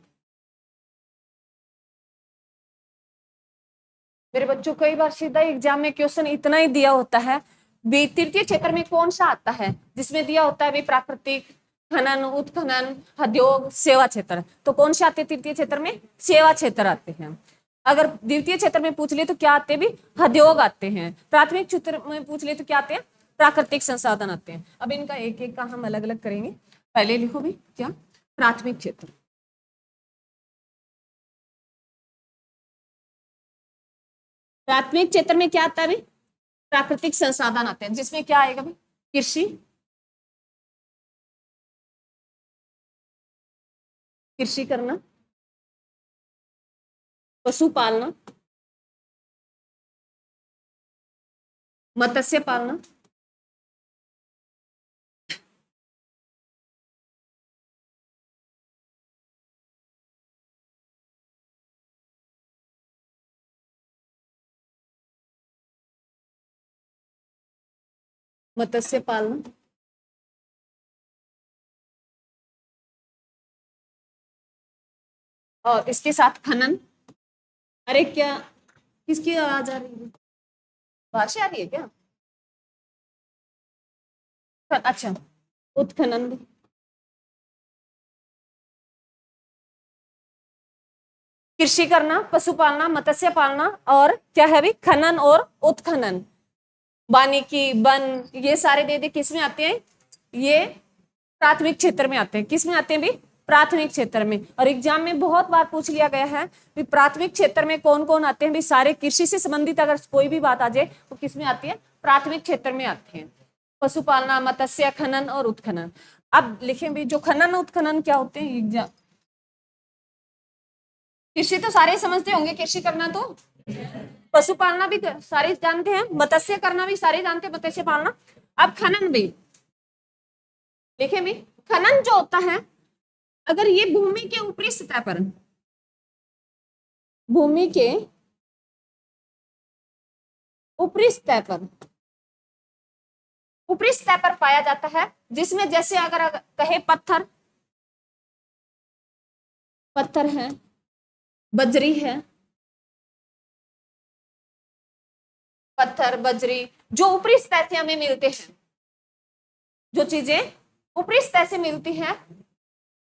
मेरे बच्चों, कई बार सीधा एग्जाम में क्वेश्चन इतना ही दिया होता है, तृतीय क्षेत्र में कौन सा आता है, जिसमें दिया होता है प्राकृतिक, खनन, उत्खनन, उद्योग, सेवा क्षेत्र। तो कौन से आते हैं तृतीय क्षेत्र में? सेवा क्षेत्र आते हैं। अगर द्वितीय क्षेत्र में पूछ ले तो क्या आते हैं भी? उद्योग आते हैं। प्राथमिक क्षेत्र में पूछ ले तो क्या आते हैं? प्राकृतिक संसाधन आते हैं। अब इनका एक एक का हम अलग अलग करेंगे। पहले लिखो भी क्या? प्राथमिक क्षेत्र। प्राथमिक क्षेत्र में क्या आता है भी? प्राकृतिक संसाधन आते हैं, जिसमें क्या आएगा भी? कृषि, कृषि करना, पशु पालना, मत्स्य पालना, मत्स्य पालना, और इसके साथ खनन। अरे क्या, किसकी आवाज आ रही है? बाहर से आ रही है क्या? अच्छा, उत्खनन भी। कृषि करना, पशु पालना, मत्स्य पालना, और क्या है भी, खनन और उत्खनन। वानिकी, वन, ये सारे दे दे किस में आते हैं? ये प्राथमिक क्षेत्र में आते हैं। किस में आते हैं भी? प्राथमिक क्षेत्र में। और एग्जाम में बहुत बार पूछ लिया गया है कि प्राथमिक क्षेत्र में कौन कौन आते हैं भी? सारे कृषि से संबंधित अगर कोई भी बात आ जाए तो किस में आती है? प्राथमिक क्षेत्र में आते हैं। पशुपालना, मत्स्य, खनन और उत्खनन। अब लिखें भी, जो खनन उत्खनन क्या होते हैं एग्जाम। कृषि तो सारे समझते होंगे, कृषि करना तो। पशुपालना भी सारे जानते हैं, मत्स्य करना भी सारे जानते हैं, मत्स्य पालना। अब खनन भी लिखें भी। खनन जो होता है, अगर ये भूमि के ऊपरी सतह पर, भूमि के ऊपरी सतह पर, ऊपरी सतह पर पाया जाता है, जिसमें जैसे अगर कहे पत्थर, पत्थर है, बजरी है, पत्थर, बजरी, जो ऊपरी सतह से हमें मिलते हैं, जो चीजें ऊपरी सतह से मिलती हैं,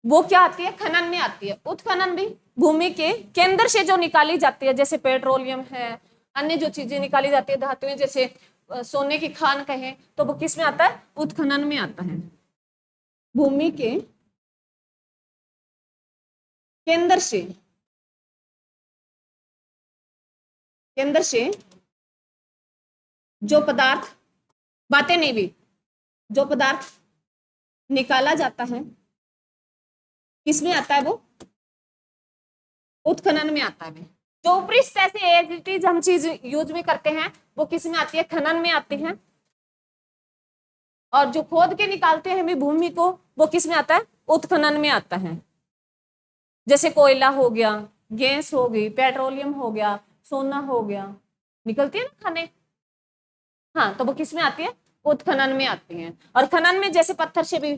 वो क्या आती है? खनन में आती है। उत्खनन भी भूमि के केंद्र से जो निकाली जाती है, जैसे पेट्रोलियम है, अन्य जो चीजें निकाली जाती है, धातुएं, जैसे सोने की खान कहें, तो वो किस में आता है? उत्खनन में आता है। भूमि के केंद्र से, केंद्र से जो पदार्थ, बातें नहीं भी, जो पदार्थ निकाला जाता है, किसमें आता है वो? उत्खनन में आता है। जो ऊपरी सतह से एज इट इज हम चीज यूज में करते हैं, वो किस में आती है? खनन में आती है। और जो खोद के निकालते हैं हमें भूमि को, वो किस में आता है? उत्खनन में आता है। जैसे कोयला हो गया, गैस हो गई, पेट्रोलियम हो गया, सोना हो गया, निकलती है ना खाने। हाँ, तो वो किस में आती है? उत्खनन में आती है। और खनन में जैसे पत्थर से भी,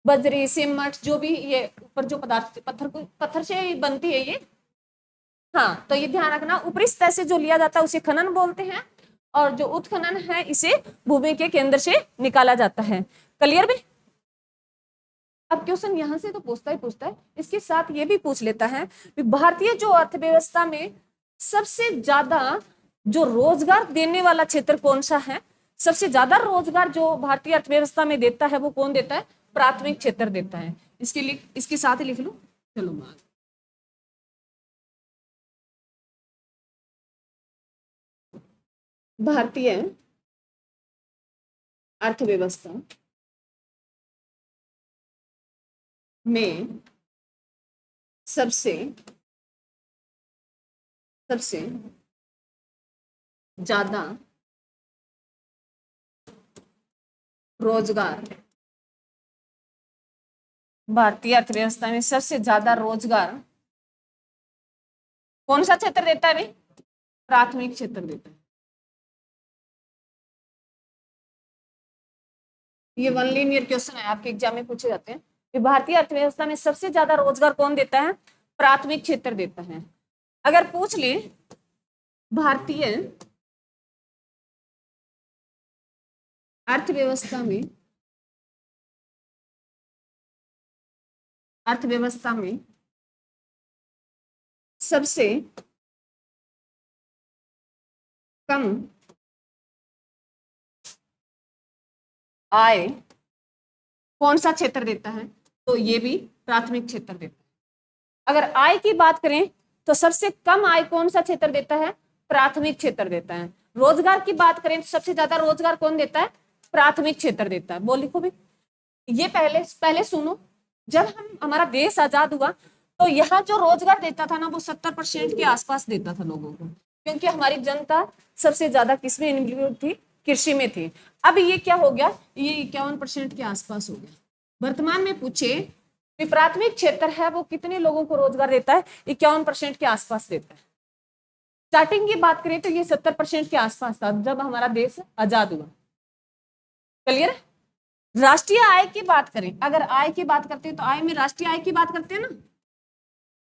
बजरी, सीमेंट, जो भी ये ऊपर जो पदार्थ, पत्थर को, पत्थर से ही बनती है ये। हाँ, तो ये ध्यान रखना, ऊपरी सतह से जो लिया जाता है उसे खनन बोलते हैं, और जो उत्खनन है इसे भूमि के केंद्र से निकाला जाता है। क्लियर भी? अब क्वेश्चन यहां से तो पूछता है, इसके साथ ये भी पूछ लेता है कि भारतीय जो अर्थव्यवस्था में सबसे ज्यादा जो रोजगार देने वाला क्षेत्र कौन सा है? सबसे ज्यादा रोजगार जो भारतीय अर्थव्यवस्था में देता है वो कौन देता है? प्राथमिक क्षेत्र देता है। इसके लिए इसके साथ ही लिख लो। चलो मान, भारतीय अर्थव्यवस्था में सबसे सबसे ज्यादा रोजगार, भारतीय अर्थव्यवस्था में सबसे ज्यादा रोजगार कौन सा क्षेत्र देता है भाई? प्राथमिक क्षेत्र देता है। ये वन लीनियर क्वेश्चन है, आपके एग्जाम में पूछे जाते हैं कि भारतीय अर्थव्यवस्था में सबसे ज्यादा रोजगार कौन देता है? प्राथमिक क्षेत्र देता है। अगर पूछ ले भारतीय अर्थव्यवस्था में, अर्थव्यवस्था में सबसे कम आय कौन सा क्षेत्र देता है? तो ये भी प्राथमिक क्षेत्र देता है। अगर आय की बात करें तो सबसे कम आय कौन सा क्षेत्र देता है? प्राथमिक क्षेत्र देता है। रोजगार की बात करें तो सबसे ज्यादा रोजगार कौन देता है? प्राथमिक क्षेत्र देता है। बोल लिखो भी, ये पहले पहले सुनो, जब हमारा देश आजाद हुआ तो यहाँ जो रोजगार देता था ना वो 70% के आसपास देता था लोगों को, क्योंकि हमारी जनता सबसे ज्यादा किसमें इन्वॉल्व थी, कृषि में थी। अब ये क्या हो गया, ये 51% के आसपास हो गया। वर्तमान में पूछे कि प्राथमिक क्षेत्र है वो कितने लोगों को रोजगार देता है, 51% के आसपास देता है। स्टार्टिंग की बात करें तो ये 70% के आसपास था जब हमारा देश आजाद हुआ। क्लियर? राष्ट्रीय आय की बात करें, अगर आय की बात करते हैं तो आय में राष्ट्रीय आय की बात करते हैं ना,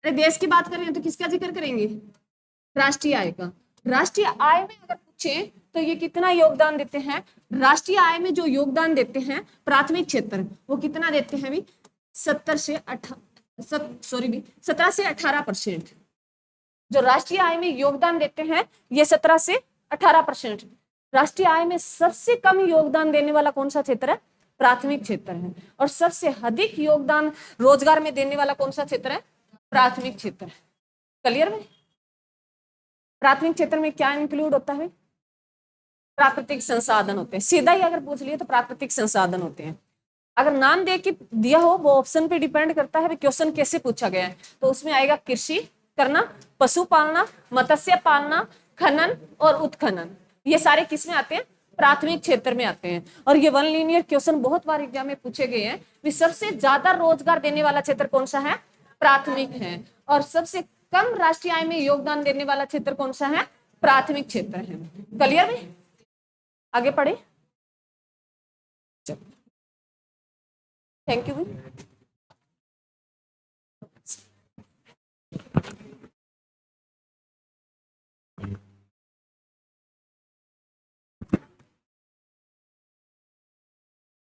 अरे देश की बात करें तो किसका जिक्र करेंगे, राष्ट्रीय आय का। राष्ट्रीय आय में अगर पूछे तो ये कितना योगदान देते हैं, राष्ट्रीय आय में जो योगदान देते हैं प्राथमिक क्षेत्र वो कितना देते हैं भी, 17 से 18%। जो राष्ट्रीय आय में योगदान देते हैं ये 17 से 18%। राष्ट्रीय आय में सबसे कम योगदान देने वाला कौन सा क्षेत्र है, प्राथमिक क्षेत्र है। और सबसे अधिक योगदान रोजगार में देने वाला कौन सा क्षेत्र है, प्राथमिक क्षेत्र है। क्लियर में? प्राथमिक क्षेत्र में क्या इंक्लूड होता है, प्राकृतिक संसाधन होते हैं। सीधा ही अगर पूछ लिए तो प्राकृतिक संसाधन होते हैं। अगर नाम दे के दिया हो वो ऑप्शन पे डिपेंड करता है क्वेश्चन कैसे पूछा गया है, तो उसमें आएगा कृषि करना, पशु पालना, मत्स्य पालना, खनन और उत्खनन। ये सारे किस में आते हैं, प्राथमिक क्षेत्र में आते हैं। और ये वन लीनियर क्वेश्चन बहुत बार एग्जाम में पूछे गए हैं कि सबसे ज्यादा रोजगार देने वाला क्षेत्र कौन सा है, प्राथमिक है। और सबसे कम राष्ट्रीय आय में योगदान देने वाला क्षेत्र कौन सा है, प्राथमिक क्षेत्र है। क्लियर में? आगे पढ़े। Thank you.